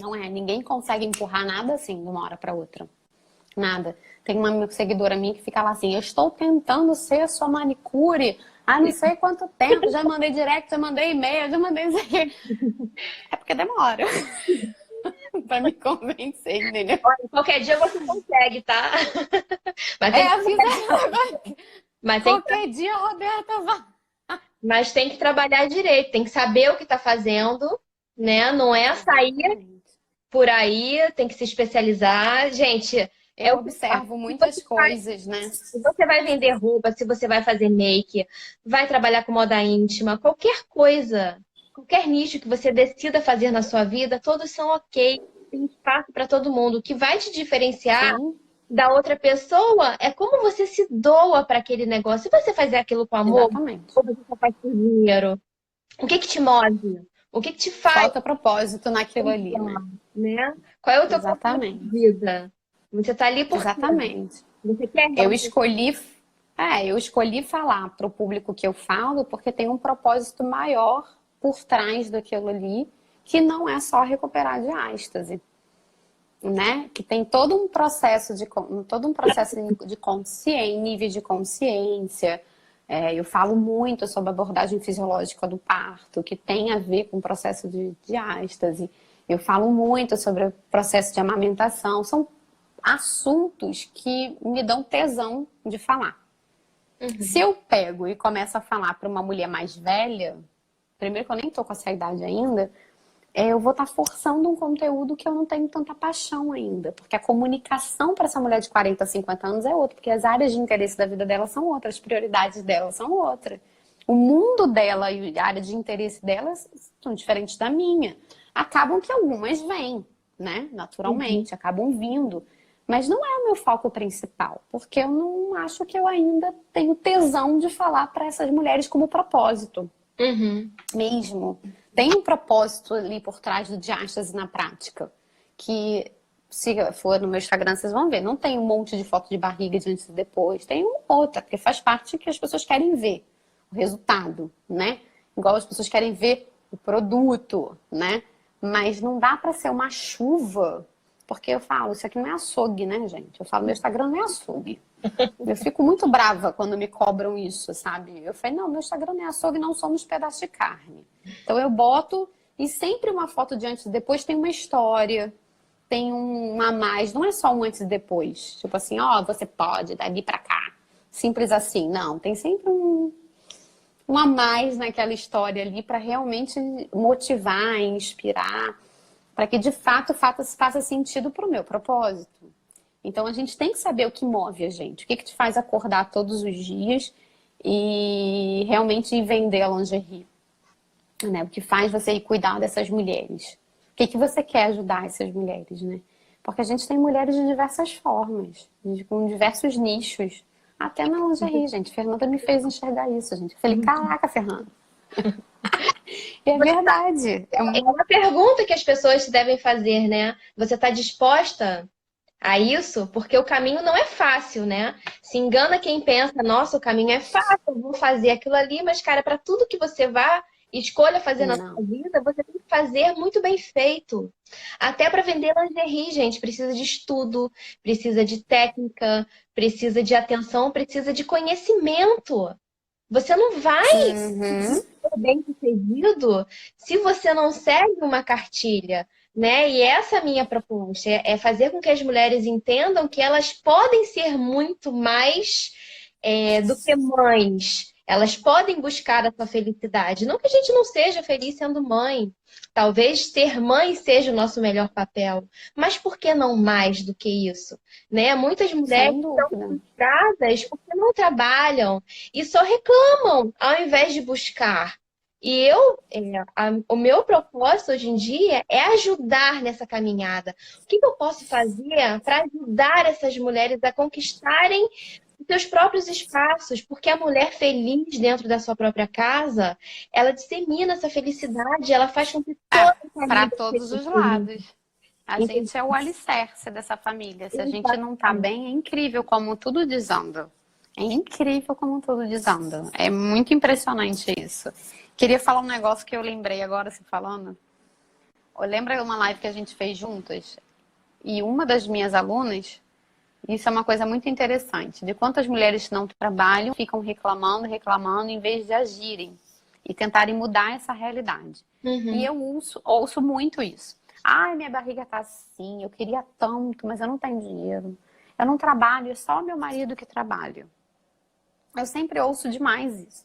Não é. Ninguém consegue empurrar nada assim de uma hora para outra. Nada. Tem uma seguidora minha que fica lá assim, eu estou tentando ser sua manicure há não sei quanto tempo, já mandei direct, já mandei e-mail, já mandei isso aqui. É porque demora pra me convencer, entendeu? Olha, qualquer dia você consegue, tá? Mas Qualquer dia a Roberta vai. Mas tem que trabalhar direito, tem que saber o que está fazendo, né? Não é sair por aí, tem que se especializar. Gente, eu observo muitas coisas, né? Se você vai vender roupa, se você vai fazer make, vai trabalhar com moda íntima, qualquer coisa, qualquer nicho que você decida fazer na sua vida, todos são ok. tem espaço para todo mundo. O que vai te diferenciar Sim, da outra pessoa é como você se doa para aquele negócio. Se você fazer aquilo com amor, exatamente. ou você só faz por dinheiro, o que que te move? O que que te faz, Falta propósito naquilo ali, né? né? Qual é o teu propósito de Exatamente. vida? Você tá ali por quê? Exatamente. Você quer Eu realmente. escolhi, eu escolhi falar para o público que eu falo porque tem um propósito maior por trás daquilo ali, que não é só recuperar de êxtase, né? Que tem todo um processo de consciência, nível de consciência. Eu falo muito sobre a abordagem fisiológica do parto, que tem a ver com o processo de êxtase. Eu falo muito sobre o processo de amamentação. São assuntos que me dão tesão de falar. Se Uhum. eu pego e começo a falar para uma mulher mais velha, primeiro que eu nem tô com essa idade ainda, eu vou estar forçando um conteúdo que eu não tenho tanta paixão ainda. Porque a comunicação para essa mulher de 40, 50 anos é outra, porque as áreas de interesse da vida dela são outras, as prioridades dela são outras. O mundo dela e a área de interesse delas são diferentes da minha. Acabam que algumas vêm, né? Uhum. Naturalmente, acabam vindo. Mas não é o meu foco principal, porque eu não acho que eu ainda tenho tesão de falar para essas mulheres como propósito Uhum. mesmo. Tem um propósito ali por trás do diástase na prática, que se for no meu Instagram vocês vão ver, não tem um monte de foto de barriga de antes e depois, tem uma outra, porque faz parte que as pessoas querem ver o resultado, né? Igual as pessoas querem ver o produto, né? Mas não dá para ser uma chuva, porque eu falo, isso aqui não é açougue, né, gente? Eu falo, meu Instagram não é açougue. Eu fico muito brava quando me cobram isso, sabe? Eu falei, não, meu Instagram é açougue, não somos pedaços de carne. Então eu boto e sempre uma foto de antes e depois tem uma história, tem um a mais, não é só um antes e depois. Tipo assim, ó, você pode, dali pra cá. Simples assim. Não, tem sempre um a mais naquela história ali para realmente motivar, inspirar, para que de fato faça sentido pro meu propósito. Então a gente tem que saber o que move a gente, o que que te faz acordar todos os dias e realmente ir vender a lingerie, né? O que faz você ir cuidar dessas mulheres. O que que você quer ajudar essas mulheres, né? Porque a gente tem mulheres de diversas formas, com diversos nichos. Até na lingerie, gente. Fernanda me fez enxergar isso, gente. Eu falei, caraca, Fernanda. E é verdade. É uma pergunta que as pessoas devem fazer, né? Você está disposta a isso? Porque o caminho não é fácil, né? Se engana quem pensa, nossa, o caminho é fácil, eu vou fazer aquilo ali, mas, cara, para tudo que você vá, escolha fazer na Não. sua vida, você tem que fazer muito bem feito. Até para vender lingerie, gente, precisa de estudo, precisa de técnica, precisa de atenção, precisa de conhecimento. Você não vai Uhum. ser bem-sucedido se você não segue uma cartilha, né? E essa é a minha proposta, é fazer com que as mulheres entendam que elas podem ser muito mais do que mães. Elas podem buscar a sua felicidade. Não que a gente não seja feliz sendo mãe. Talvez ser mãe seja o nosso melhor papel. Mas por que não mais do que isso? Né? Muitas mulheres Sem estão dúvida. frustradas porque não trabalham e só reclamam ao invés de buscar. E o meu propósito hoje em dia é ajudar nessa caminhada. O que que eu posso fazer para ajudar essas mulheres a conquistarem os seus próprios espaços? Porque a mulher feliz dentro da sua própria casa, ela dissemina essa felicidade, ela faz com que É, toda a para família todos seja os feliz. lados. A Entendeu? gente é o alicerce dessa família. Se a gente não tá Exatamente. bem, é incrível como tudo desanda. É incrível como tudo desanda. É muito impressionante isso. Queria falar um negócio que eu lembrei agora, se falando. Lembra uma live que a gente fez juntas? E uma das minhas alunas, isso é uma coisa muito interessante, de quantas mulheres não trabalham, ficam reclamando, reclamando, em vez de agirem e tentarem mudar essa realidade. E Uhum. eu ouço muito isso. Ai, minha barriga tá assim, eu queria tanto, mas eu não tenho dinheiro. Eu não trabalho, é só meu marido que trabalha. Eu sempre ouço demais isso.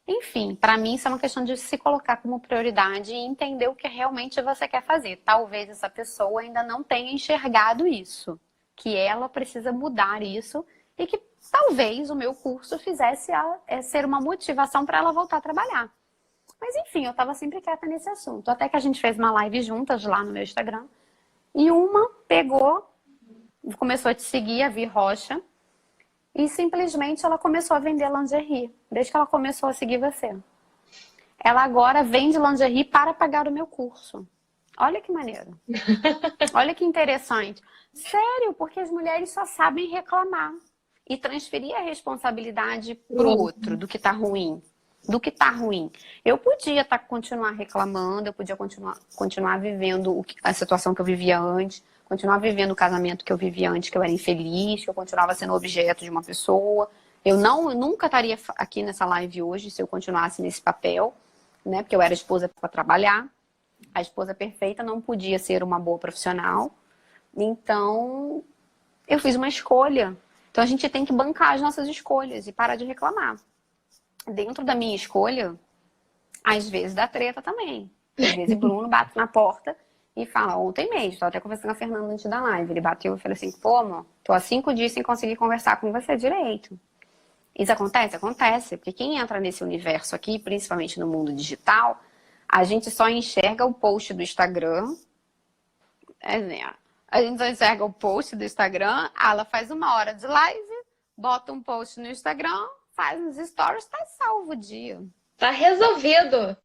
Enfim, para mim isso é uma questão de se colocar como prioridade e entender o que realmente você quer fazer. Talvez essa pessoa ainda não tenha enxergado isso, que ela precisa mudar isso e que talvez o meu curso fizesse ser uma motivação para ela voltar a trabalhar. Mas enfim, eu estava sempre quieta nesse assunto. Até que a gente fez uma live juntas lá no meu Instagram E uma pegou, começou a te seguir, a Vi Rocha, e simplesmente ela começou a vender lingerie, desde que ela começou a seguir você. Ela agora vende lingerie para pagar o meu curso. Olha que maneiro. Olha que interessante. Sério, porque as mulheres só sabem reclamar e transferir a responsabilidade para o outro do que tá ruim. Do que tá ruim. Eu podia continuar reclamando, eu podia continuar vivendo a situação que eu vivia antes, continuar vivendo o casamento que eu vivia antes, que eu era infeliz, que eu continuava sendo objeto de uma pessoa. Eu nunca estaria aqui nessa live hoje se eu continuasse nesse papel, né? Porque eu era esposa para trabalhar. A esposa perfeita não podia ser uma boa profissional. Então, eu fiz uma escolha. Então, a gente tem que bancar as nossas escolhas e parar de reclamar. Dentro da minha escolha, às vezes dá treta também. Às vezes Bruno bate na porta e fala, ontem mesmo, estava até conversando com a Fernanda antes da live. Ele bateu e falou assim, pô, amor, tô há 5 dias sem conseguir conversar com você direito. Isso acontece? Acontece. Porque quem entra nesse universo aqui, principalmente no mundo digital, a gente só enxerga o post do Instagram. A gente só enxerga o post do Instagram, ela faz 1 hora de live, bota um post no Instagram, faz uns stories, tá salvo o dia. Tá resolvido.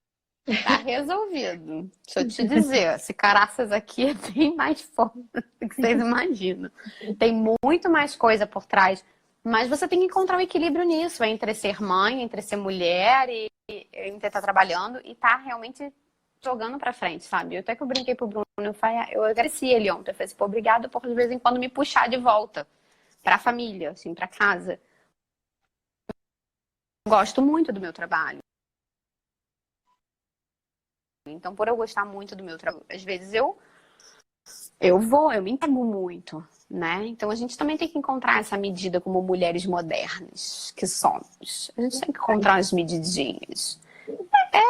Tá resolvido. Deixa eu te dizer, esse caraças aqui é bem mais forte do que vocês imaginam. Tem muito mais coisa por trás. Mas você tem que encontrar um equilíbrio nisso, entre ser mãe, entre ser mulher e entre estar trabalhando e estar realmente jogando pra frente, sabe? Eu até que eu brinquei pro Bruno, eu agradeci ele ontem. Eu falei assim, pô, obrigado por de vez em quando me puxar de volta pra família, assim, pra casa. Eu gosto muito do meu trabalho. Então, por eu gostar muito do meu trabalho, às vezes eu me entrego muito, né? Então a gente também tem que encontrar essa medida como mulheres modernas que somos. A gente tem que encontrar as medidinhas.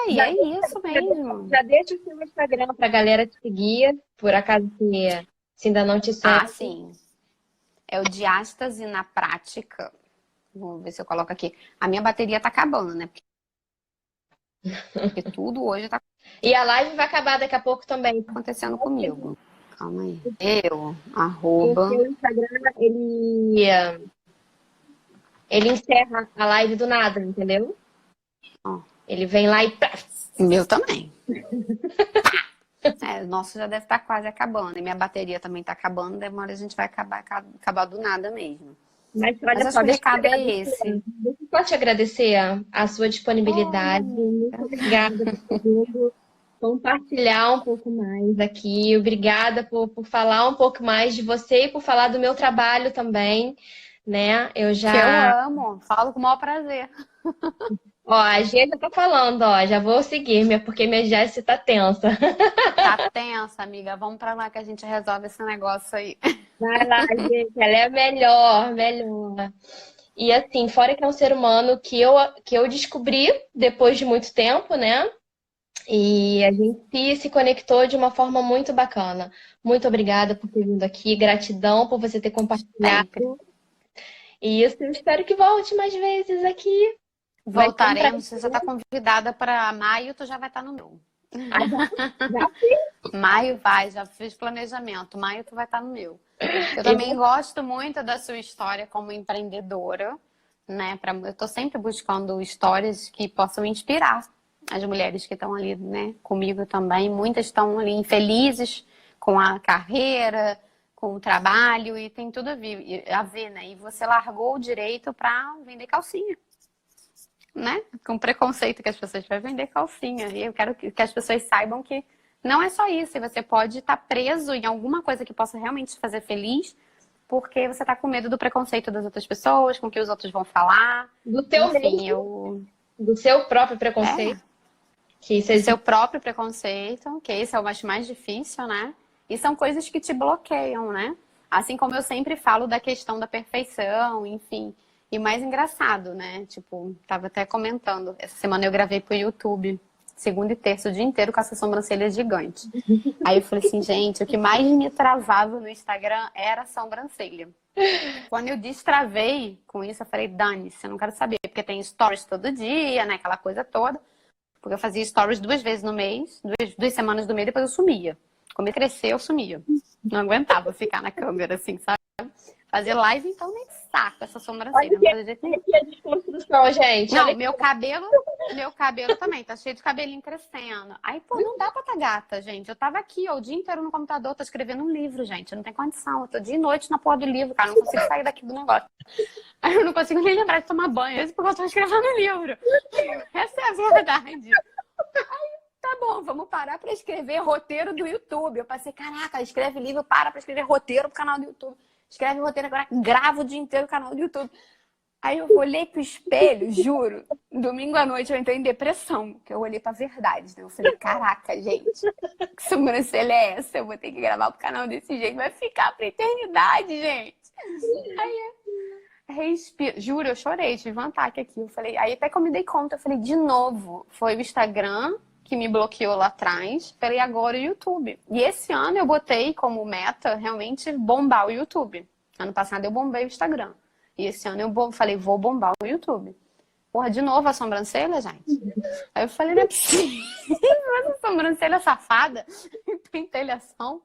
E é isso mesmo. Já deixa o seu Instagram pra galera te seguir, por acaso se ainda não te segue. Ah, sim. É o Diástase na Prática. Vou ver se eu coloco aqui. A minha bateria tá acabando, né? Porque tudo hoje tá E a live vai acabar daqui a pouco também. acontecendo comigo. Calma aí. O seu Instagram, ele encerra a live do nada, entendeu? Ó. Ele vem lá e... Meu também. O nosso já deve estar quase acabando. E minha bateria também tá acabando. Demora a gente vai acabar do nada mesmo. Mas olha Mas só, acho que o recado é esse. Deixa eu só te agradecer a sua disponibilidade. Muito obrigada por tudo. Compartilhar um pouco mais aqui. Obrigada por falar um pouco mais de você e por falar do meu trabalho também, né? Que eu amo. Falo com o maior prazer. Ó, a Gê já tá falando, ó, já vou seguir, porque minha Jéssica tá tensa. Tá tensa, amiga. Vamos pra lá que a gente resolve esse negócio aí. Vai lá, gente, ela é a melhor, melhor. E assim, fora que é um ser humano que eu descobri depois de muito tempo, né? E a gente se conectou de uma forma muito bacana. Muito obrigada por ter vindo aqui, gratidão por você ter compartilhado. Sempre. E isso, eu espero que volte mais vezes aqui. Voltaremos. Você já tá convidada para maio, tu já vai estar no meu. Já fiz. Maio vai, já fiz planejamento. Maio tu vai estar no meu. Eu também gosto muito da sua história como empreendedora, né? Eu tô sempre buscando histórias que possam inspirar as mulheres que estão ali, né, comigo também. Muitas estão ali infelizes com a carreira, com o trabalho e tem tudo a ver, né? E você largou o direito para vender calcinha, né? Com preconceito que as pessoas vão vender calcinha. E eu quero que as pessoas saibam que não é só isso. Você pode estar preso em alguma coisa que possa realmente te fazer feliz, porque você está com medo do preconceito das outras pessoas, com o que os outros vão falar. Do teu do seu próprio preconceito. Seu próprio preconceito, que esse é o mais difícil, né? E são coisas que te bloqueiam, né? Assim como eu sempre falo da questão da perfeição, enfim. E mais engraçado, né? Tipo, tava até comentando. Essa semana eu gravei pro YouTube, segunda e terça, o dia inteiro com essa sobrancelha gigante. Aí eu falei assim, gente, o que mais me travava no Instagram era a sobrancelha. Quando eu destravei com isso, eu falei, dane-se, eu não quero saber. Porque tem stories todo dia, né? Aquela coisa toda. Porque eu fazia stories 2 vezes no mês, 2 semanas do mês, depois eu sumia. Quando eu crescer, eu sumia. Não aguentava ficar na câmera assim, sabe? Fazer live, então, nem saco essa Olha sobrancelha. Não fazia jeito nenhum. aqui a desconstrução, gente. Não, Olha meu cabelo também, tá cheio de cabelinho crescendo. Aí, pô, não dá pra tá gata, gente. Eu tava aqui, ó, o dia inteiro no computador, tô escrevendo um livro, gente. Não tem condição. Eu tô dia e noite na porra do livro, cara. Não consigo sair daqui do negócio. Aí eu não consigo nem lembrar de tomar banho. Isso porque eu tô escrevendo um livro. Essa é a verdade. Tá bom, vamos parar pra escrever roteiro do YouTube. Eu passei, caraca, escreve livro, para pra escrever roteiro pro canal do YouTube. Escreve roteiro agora, grava o dia inteiro o canal do YouTube. Aí eu olhei pro espelho, juro, domingo à noite eu entrei em depressão, que eu olhei pra verdade, né? Eu falei, caraca, gente, que sobrancelha é essa? Eu vou ter que gravar pro canal desse jeito, vai ficar pra eternidade, gente. Aí, respiro, juro, eu chorei, tive um ataque aqui. Eu falei, aí até que eu me dei conta, eu falei, de novo, foi o Instagram que me bloqueou lá atrás, falei, agora o YouTube. E esse ano eu botei como meta realmente bombar o YouTube. Ano passado eu bombei o Instagram. E esse ano eu falei, vou bombar o YouTube. Porra, de novo a sobrancelha, gente? Aí eu falei, não é possível. Essa sobrancelha safada, pentelhação.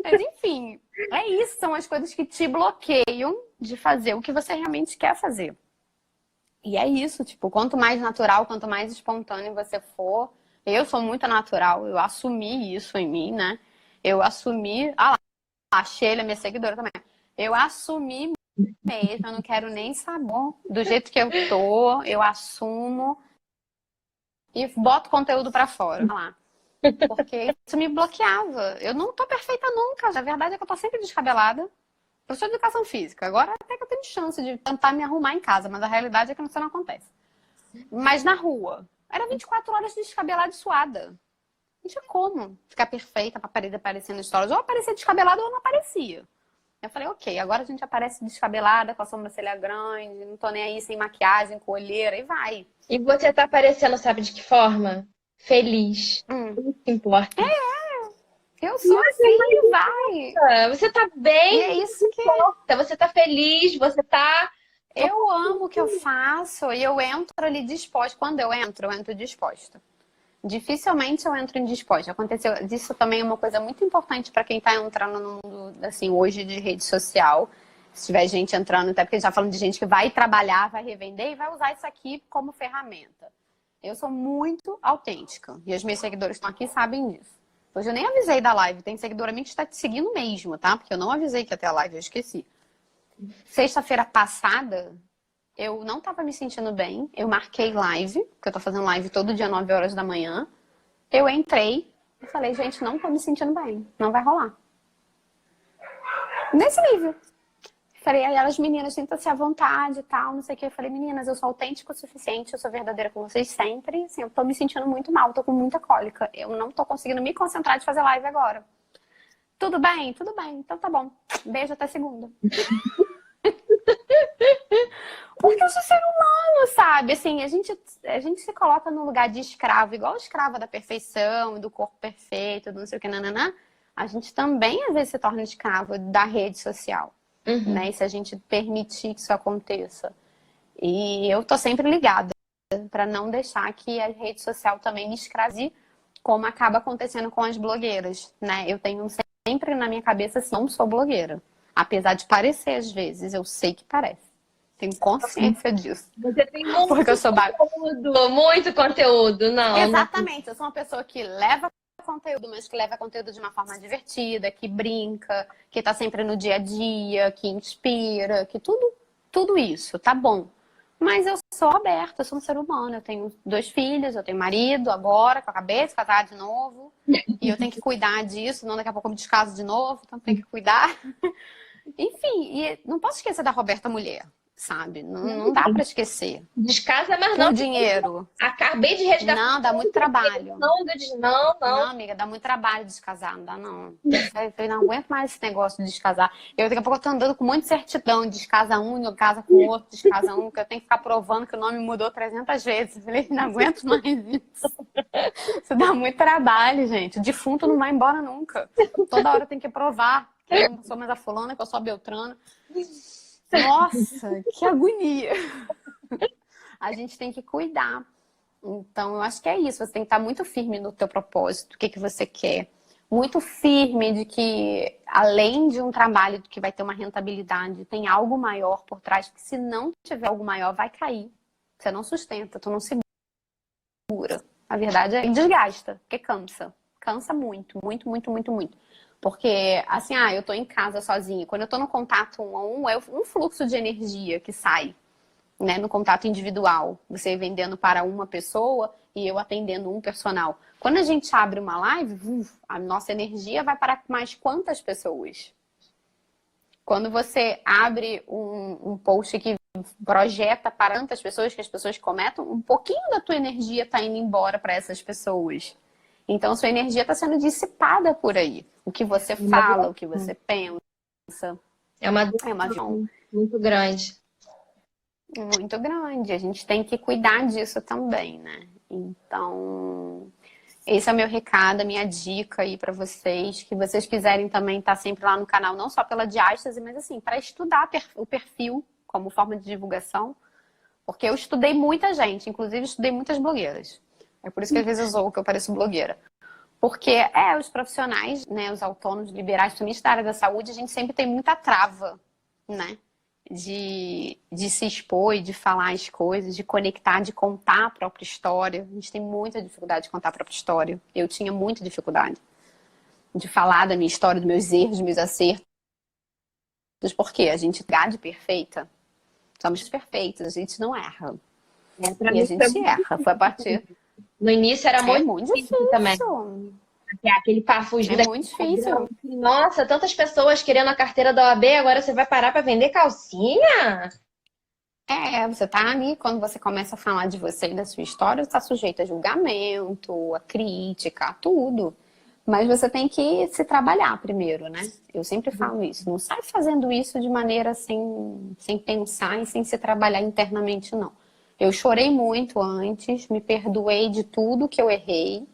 Mas enfim, é isso. São as coisas que te bloqueiam de fazer o que você realmente quer fazer. E é isso, tipo, quanto mais natural, quanto mais espontâneo você for. Eu sou muito natural, eu assumi isso em mim, né? Eu assumi. Ah lá, a Sheila, minha seguidora também. Eu assumi mesmo, eu não quero nem saber do jeito que eu tô, eu assumo e boto conteúdo pra fora, lá. Porque isso me bloqueava. Eu não tô perfeita nunca, a verdade é que eu tô sempre descabelada. Eu sou de educação física, agora até que eu tenho chance de tentar me arrumar em casa, mas a realidade é que isso não acontece. Mas na rua, era 24 horas descabelada e suada. Não tinha como ficar perfeita pra parede aparecendo stories. Ou aparecia descabelada ou não aparecia. Eu falei, ok, agora a gente aparece descabelada, com a sobrancelha grande, não tô nem aí sem maquiagem, com olheira, e vai. E você tá aparecendo, sabe de que forma? Feliz. Isso que importa. Eu sou assim, e vai. Você tá E bem, é isso que você tá feliz, você tá. eu amo o que eu faço e eu entro ali disposta. Quando eu entro disposta. Dificilmente eu entro indisposta. Aconteceu, isso também é uma coisa muito importante para quem está entrando no mundo, assim, hoje de rede social. Se tiver gente entrando, até porque a gente está falando de gente que vai trabalhar, vai revender e vai usar isso aqui como ferramenta. Eu sou muito autêntica e os meus seguidores estão aqui e sabem disso. Hoje eu nem avisei da live, tem seguidora minha que está te seguindo mesmo, tá? Porque eu não avisei que ia ter a live, eu esqueci. Sexta-feira passada, eu não tava me sentindo bem. Eu marquei live, porque eu tô fazendo live todo dia 9 horas da manhã. Eu entrei e falei, gente, não tô me sentindo bem. Não vai rolar. Nesse nível. Falei, aí elas, meninas, sintam-se à vontade e tal, não sei o que. Eu falei, meninas, eu sou autêntica o suficiente, eu sou verdadeira com vocês sempre. Assim, eu tô me sentindo muito mal, tô com muita cólica. Eu não tô conseguindo me concentrar de fazer live agora. Tudo bem? Tudo bem. Então tá bom. Beijo até segunda. Porque eu sou ser humano, sabe? Assim, a gente se coloca no lugar de escravo, igual escrava da perfeição, do corpo perfeito, do não sei o que, nananã. A gente também, às vezes, se torna escravo da rede social, né? E se a gente permitir que isso aconteça. E eu tô sempre ligada para não deixar que a rede social também me escravize, como acaba acontecendo com as blogueiras, né? Eu tenho sempre na minha cabeça assim, não sou blogueira. Apesar de parecer às vezes, eu sei que parece. Tenho consciência disso. Você tem muito Porque eu sou conteúdo, muito conteúdo, não. Exatamente, eu sou uma pessoa que leva conteúdo, mas que leva conteúdo de uma forma divertida, que brinca, que tá sempre no dia a dia, que inspira, que tudo isso, tá bom. Mas eu sou aberta, eu sou um ser humano, eu tenho 2 filhos, eu tenho marido agora, que eu acabei de casar de novo, e eu tenho que cuidar disso, senão daqui a pouco eu me descaso de novo, então tenho que cuidar. Enfim, e não posso esquecer da Roberta mulher, sabe? Não dá pra esquecer. Descasa, mas não. Por dinheiro. Acabei de resgatar. Não, dá muito trabalho. Não, Não, amiga, dá muito trabalho descasar, não dá não. Eu não aguento mais esse negócio de descasar. Daqui a pouco eu tô andando com um monte de certidão, descasa um, casa com o outro, descasa um, que eu tenho que ficar provando que o nome mudou 300 vezes. Eu falei, não aguento mais isso. Isso dá muito trabalho, gente. O defunto não vai embora nunca. Toda hora tem que provar que eu não sou mais a fulana, que eu sou a Beltrana. Nossa, que agonia. A gente tem que cuidar. Então, eu acho que é isso. Você tem que estar muito firme no teu propósito. O que você quer. muito firme de que, além de um trabalho que vai ter uma rentabilidade, tem algo maior por trás, que se não tiver algo maior, vai cair. Você não sustenta, tu não segura. A verdade é que desgasta, porque cansa. Cansa muito, muito, muito, muito, muito. Porque, assim, eu tô em casa sozinha. Quando eu tô no contato um a um, é um fluxo de energia que sai, né? No contato individual. Você vendendo para uma pessoa e eu atendendo um personal. Quando a gente abre uma live, a nossa energia vai para mais quantas pessoas? Quando você abre um post que projeta para tantas pessoas, que as pessoas comentam, um pouquinho da tua energia está indo embora para essas pessoas. Então, sua energia está sendo dissipada por aí. O que você fala, o que você pensa. É uma visão muito grande. Muito grande. A gente tem que cuidar disso também, né? Então, esse é o meu recado, a minha dica aí para vocês. Que vocês quiserem também estar sempre lá no canal, não só pela diástase, mas assim, para estudar o perfil como forma de divulgação. Porque eu estudei muita gente, inclusive estudei muitas blogueiras. É por isso que às vezes eu zoo que eu pareço blogueira. Porque os profissionais, né, os autônomos liberais, principalmente da área da saúde, a gente sempre tem muita trava, né? De se expor e de falar as coisas, de conectar, de contar a própria história. A gente tem muita dificuldade de contar a própria história. Eu tinha muita dificuldade de falar da minha história, dos meus erros, dos meus acertos. Porque a gente é de perfeita. Somos perfeitos, a gente não erra. E a gente erra. Foi a partir... No início era muito difícil também. Aquele pafugi É muito difícil. Nossa, tantas pessoas querendo a carteira da OAB, agora você vai parar para vender calcinha? Você tá ali, quando você começa a falar de você e da sua história, você está sujeito a julgamento, a crítica, a tudo. Mas você tem que se trabalhar primeiro, né? Eu sempre falo isso. Não sai fazendo isso de maneira sem pensar e sem se trabalhar internamente, não. Eu chorei muito antes, me perdoei de tudo que eu errei.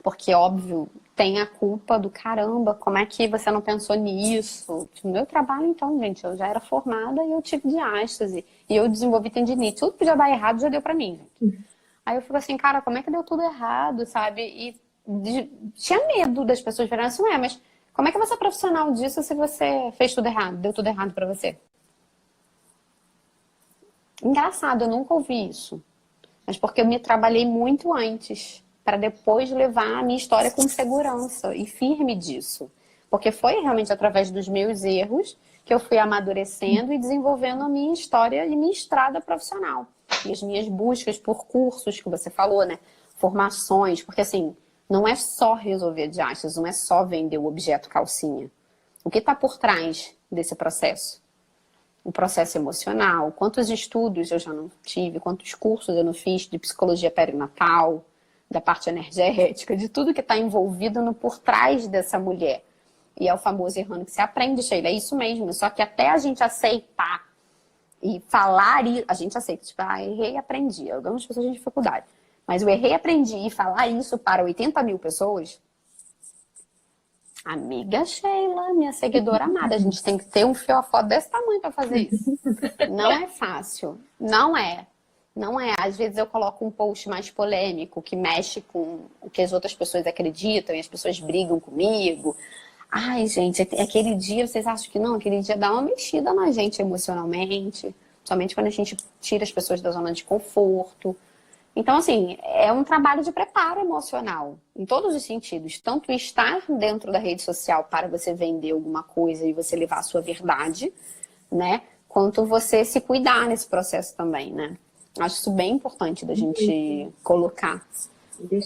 Porque, óbvio, tem a culpa do caramba, como é que você não pensou nisso? O meu trabalho, então, gente, eu já era formada e eu tive diástase. E eu desenvolvi tendinite. Tudo que já dá errado já deu pra mim, gente. Aí eu fico assim, cara, como é que deu tudo errado, sabe? E tinha medo das pessoas verem assim, mas como é que você é profissional disso se você fez tudo errado, deu tudo errado pra você? Engraçado, eu nunca ouvi isso. Mas porque eu me trabalhei muito antes, para depois levar a minha história com segurança e firme disso. Porque foi realmente através dos meus erros que eu fui amadurecendo e desenvolvendo a minha história e minha estrada profissional. E as minhas buscas por cursos, que você falou, né? Formações, porque assim, não é só resolver diástase, não é só vender o objeto calcinha. O que está por trás desse processo? O processo emocional, quantos estudos eu já não tive, quantos cursos eu não fiz de psicologia perinatal, da parte energética, de tudo que está envolvido no por trás dessa mulher. E é o famoso errando que se aprende, Sheila, é isso mesmo. Só que até a gente aceitar e falar, a gente aceita, tipo, errei e aprendi. Algumas pessoas têm dificuldade. Mas o errei e aprendi e falar isso para 80 mil pessoas, amiga Sheila, minha seguidora amada, a gente tem que ter um fiofó desse tamanho para fazer isso. Não é fácil, não é. Não é. Às vezes eu coloco um post mais polêmico, que mexe com o que as outras pessoas acreditam e as pessoas brigam comigo. Ai, gente, aquele dia, vocês acham que não? Aquele dia dá uma mexida na gente emocionalmente, somente quando a gente tira as pessoas da zona de conforto. Então, assim, é um trabalho de preparo emocional, em todos os sentidos. Tanto estar dentro da rede social para você vender alguma coisa e você levar a sua verdade, né? Quanto você se cuidar nesse processo também, né? Acho isso bem importante da gente colocar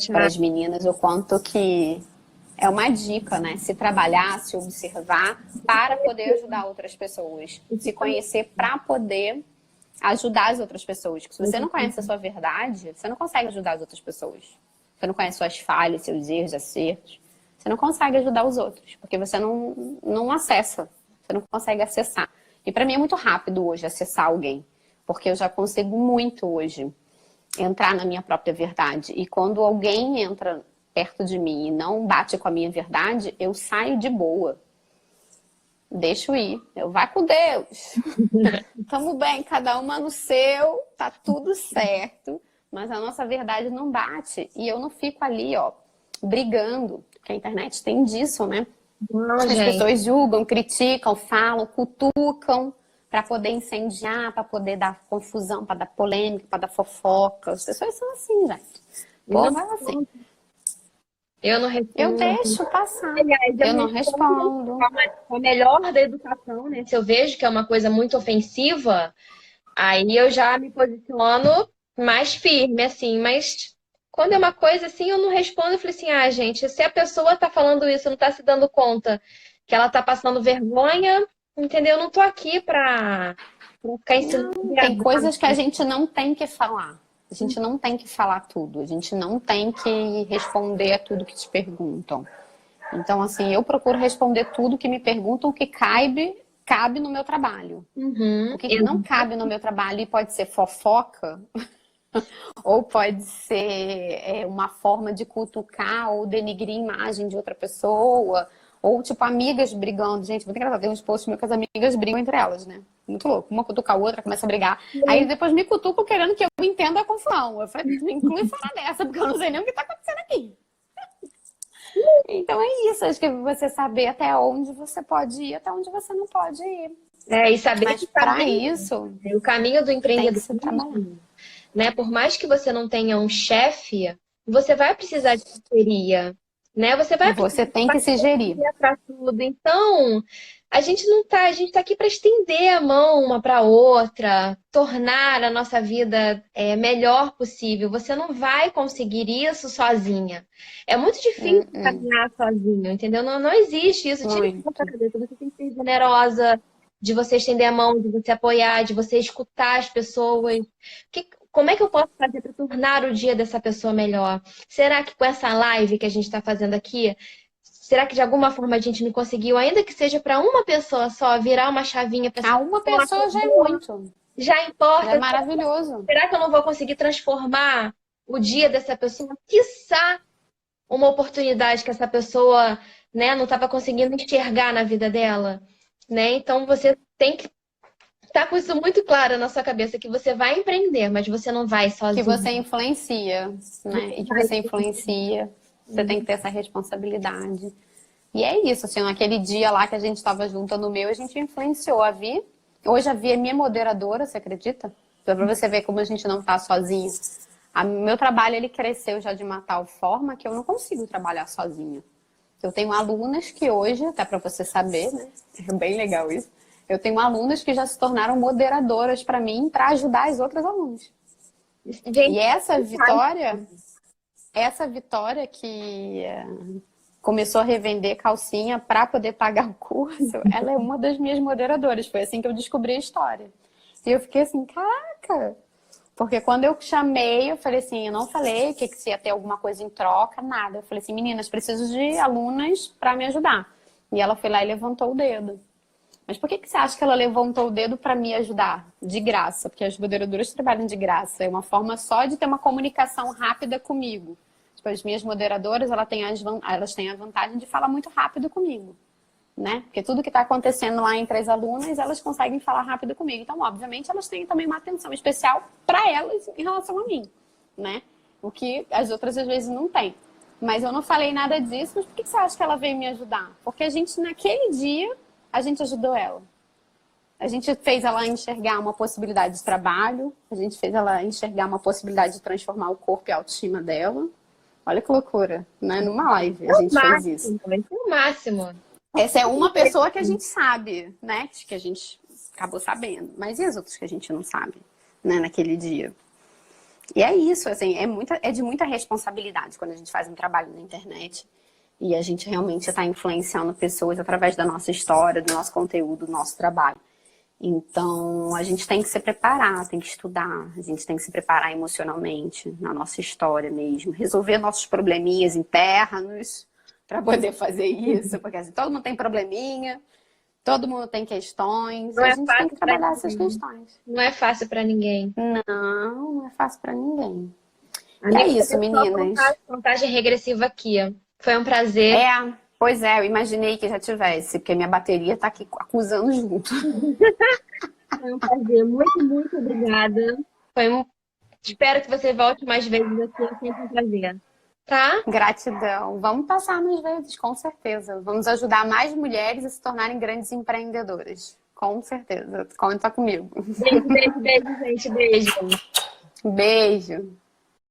para as meninas o quanto que é uma dica, né? Se trabalhar, se observar para poder ajudar outras pessoas. Se conhecer para poder ajudar as outras pessoas. Porque se você não conhece a sua verdade, você não consegue ajudar as outras pessoas. Você não conhece suas falhas, seus erros, acertos. Você não consegue ajudar os outros, porque você não acessa. Você não consegue acessar. E para mim é muito rápido hoje acessar alguém. Porque eu já consigo muito hoje entrar na minha própria verdade. E quando alguém entra perto de mim e não bate com a minha verdade, eu saio de boa. Deixo ir. Eu vá com Deus. Tamo bem, cada uma no seu, tá tudo certo. Mas a nossa verdade não bate. E eu não fico ali, brigando. Porque a internet tem disso, né? Não, As gente. pessoas julgam, criticam, falam, cutucam para poder incendiar, para poder dar confusão, para dar polêmica, para dar fofoca. As pessoas são assim, gente. O povo é assim. Eu não Eu respondo. deixo passar. Aliás, eu Eu não respondo respondo. com a melhor da educação, né? Se eu vejo que é uma coisa muito ofensiva, aí eu já me posiciono mais firme, assim. Mas quando é uma coisa assim, eu não respondo. Eu falei assim, ah, gente, se a pessoa tá falando isso, não tá se dando conta que ela tá passando vergonha, entendeu? Eu não tô aqui pra ficar ensinando Não, tem vergonha. coisas que a gente não tem que falar. A gente não tem que falar tudo. A gente não tem que responder a tudo que te perguntam. Então, assim, eu procuro responder tudo que me perguntam, o que cabe no meu trabalho. Uhum. O que não cabe no meu trabalho e pode ser fofoca, ou pode ser uma forma de cutucar ou denigrir a imagem de outra pessoa, ou tipo amigas brigando. Gente, muito engraçado, tem uns posts meus que as amigas brigam entre elas, né? Muito louco. Uma cutuca a outra, começa a brigar. Aí depois me cutucam querendo que eu entenda a confusão. Eu falei, me inclui fora dessa, porque eu não sei nem o que tá acontecendo aqui. Então é isso, acho que você saber até onde você pode ir, até onde você não pode ir. E saber Mas que para isso, o caminho do tem que empreendedorismo, se trabalhar. né? Por mais que você não tenha um chefe, você vai precisar de parceria, né? Você vai precisar Você tem que se gerir. para tudo. Então, a gente tá aqui para estender a mão uma para outra, tornar a nossa vida melhor possível. Você não vai conseguir isso sozinha. É muito difícil caminhar sozinho, entendeu? Não, não existe isso. Tira isso da sua Muito. cabeça. Você tem que ser generosa, de você estender a mão, de você apoiar, de você escutar as pessoas. Como é que eu posso fazer para tornar o dia dessa pessoa melhor? Será que com essa live que a gente está fazendo aqui, será que de alguma forma a gente não conseguiu, ainda que seja para uma pessoa só, virar uma chavinha para essa A uma pessoa pessoa já é muito. já Já é importa? maravilhoso. Será que eu não vou conseguir transformar o dia dessa pessoa? Quiçá uma oportunidade que essa pessoa, né, não estava conseguindo enxergar na vida dela, né? Então você tem que estar com isso muito claro na sua cabeça, que você vai empreender, mas você não vai Que sozinho. você influencia, né? E que você influencia. Você tem que ter essa responsabilidade. E é isso, assim, naquele dia lá que a gente estava junto no meu, a gente influenciou a Vi. Hoje a Vi é minha moderadora, você acredita? Só pra você ver como a gente não tá sozinha. Meu trabalho, ele cresceu já de uma tal forma que eu não consigo trabalhar sozinha. Eu tenho alunas que hoje, até para você saber, né? É bem legal isso. Eu tenho alunas que já se tornaram moderadoras para mim, para ajudar as outras alunas. Gente, E essa Vitória que começou a revender calcinha para poder pagar o curso, ela é uma das minhas moderadoras. Foi assim que eu descobri a história. E eu fiquei assim, caraca! Porque quando eu chamei, eu falei assim, eu não falei que se ia ter alguma coisa em troca, nada. Eu falei assim, meninas, preciso de alunas para me ajudar. E ela foi lá e levantou o dedo. Mas por que você acha que ela levantou o dedo para me ajudar? De graça, porque as moderadoras trabalham de graça. É uma forma só de ter uma comunicação rápida comigo. Tipo, as minhas moderadoras, elas têm a vantagem de falar muito rápido comigo, né? Porque tudo que está acontecendo lá entre as alunas, elas conseguem falar rápido comigo. Então, obviamente, elas têm também uma atenção especial para elas em relação a mim, né? O que as outras às vezes não têm. Mas eu não falei nada disso, mas por que você acha que ela veio me ajudar? Porque a gente, naquele dia, a gente ajudou ela. A gente fez ela enxergar uma possibilidade de trabalho, a gente fez ela enxergar uma possibilidade de transformar o corpo e a autoestima dela. Olha que loucura, né? Numa live a gente fez isso. é o máximo. Essa é uma pessoa que a gente sabe, né? Que a gente acabou sabendo. Mas e as outras que a gente não sabe, né? Naquele dia. E é isso, assim, é de muita responsabilidade quando a gente faz um trabalho na internet. E a gente realmente está influenciando pessoas através da nossa história, do nosso conteúdo, do nosso trabalho. Então, a gente tem que se preparar, tem que estudar, a gente tem que se preparar emocionalmente, na nossa história mesmo, resolver nossos probleminhas internos para poder fazer isso, porque assim, todo mundo tem probleminha, todo mundo tem questões, Não e a é gente tem que fácil trabalhar pra essas ninguém. questões. Não é fácil para ninguém. Não é fácil para ninguém. E Amiga, é isso, eu tô meninas. contagem regressiva aqui. Foi um prazer. Pois é, eu imaginei que já tivesse, porque minha bateria tá aqui acusando junto. Foi um prazer. Muito, muito obrigada. Espero que você volte mais vezes aqui. É sempre um prazer. tá? Gratidão. Vamos passar mais vezes, com certeza. Vamos ajudar mais mulheres a se tornarem grandes empreendedoras. Com certeza. Conta comigo. Beijo, beijo, beijo, gente. Beijo. Beijo.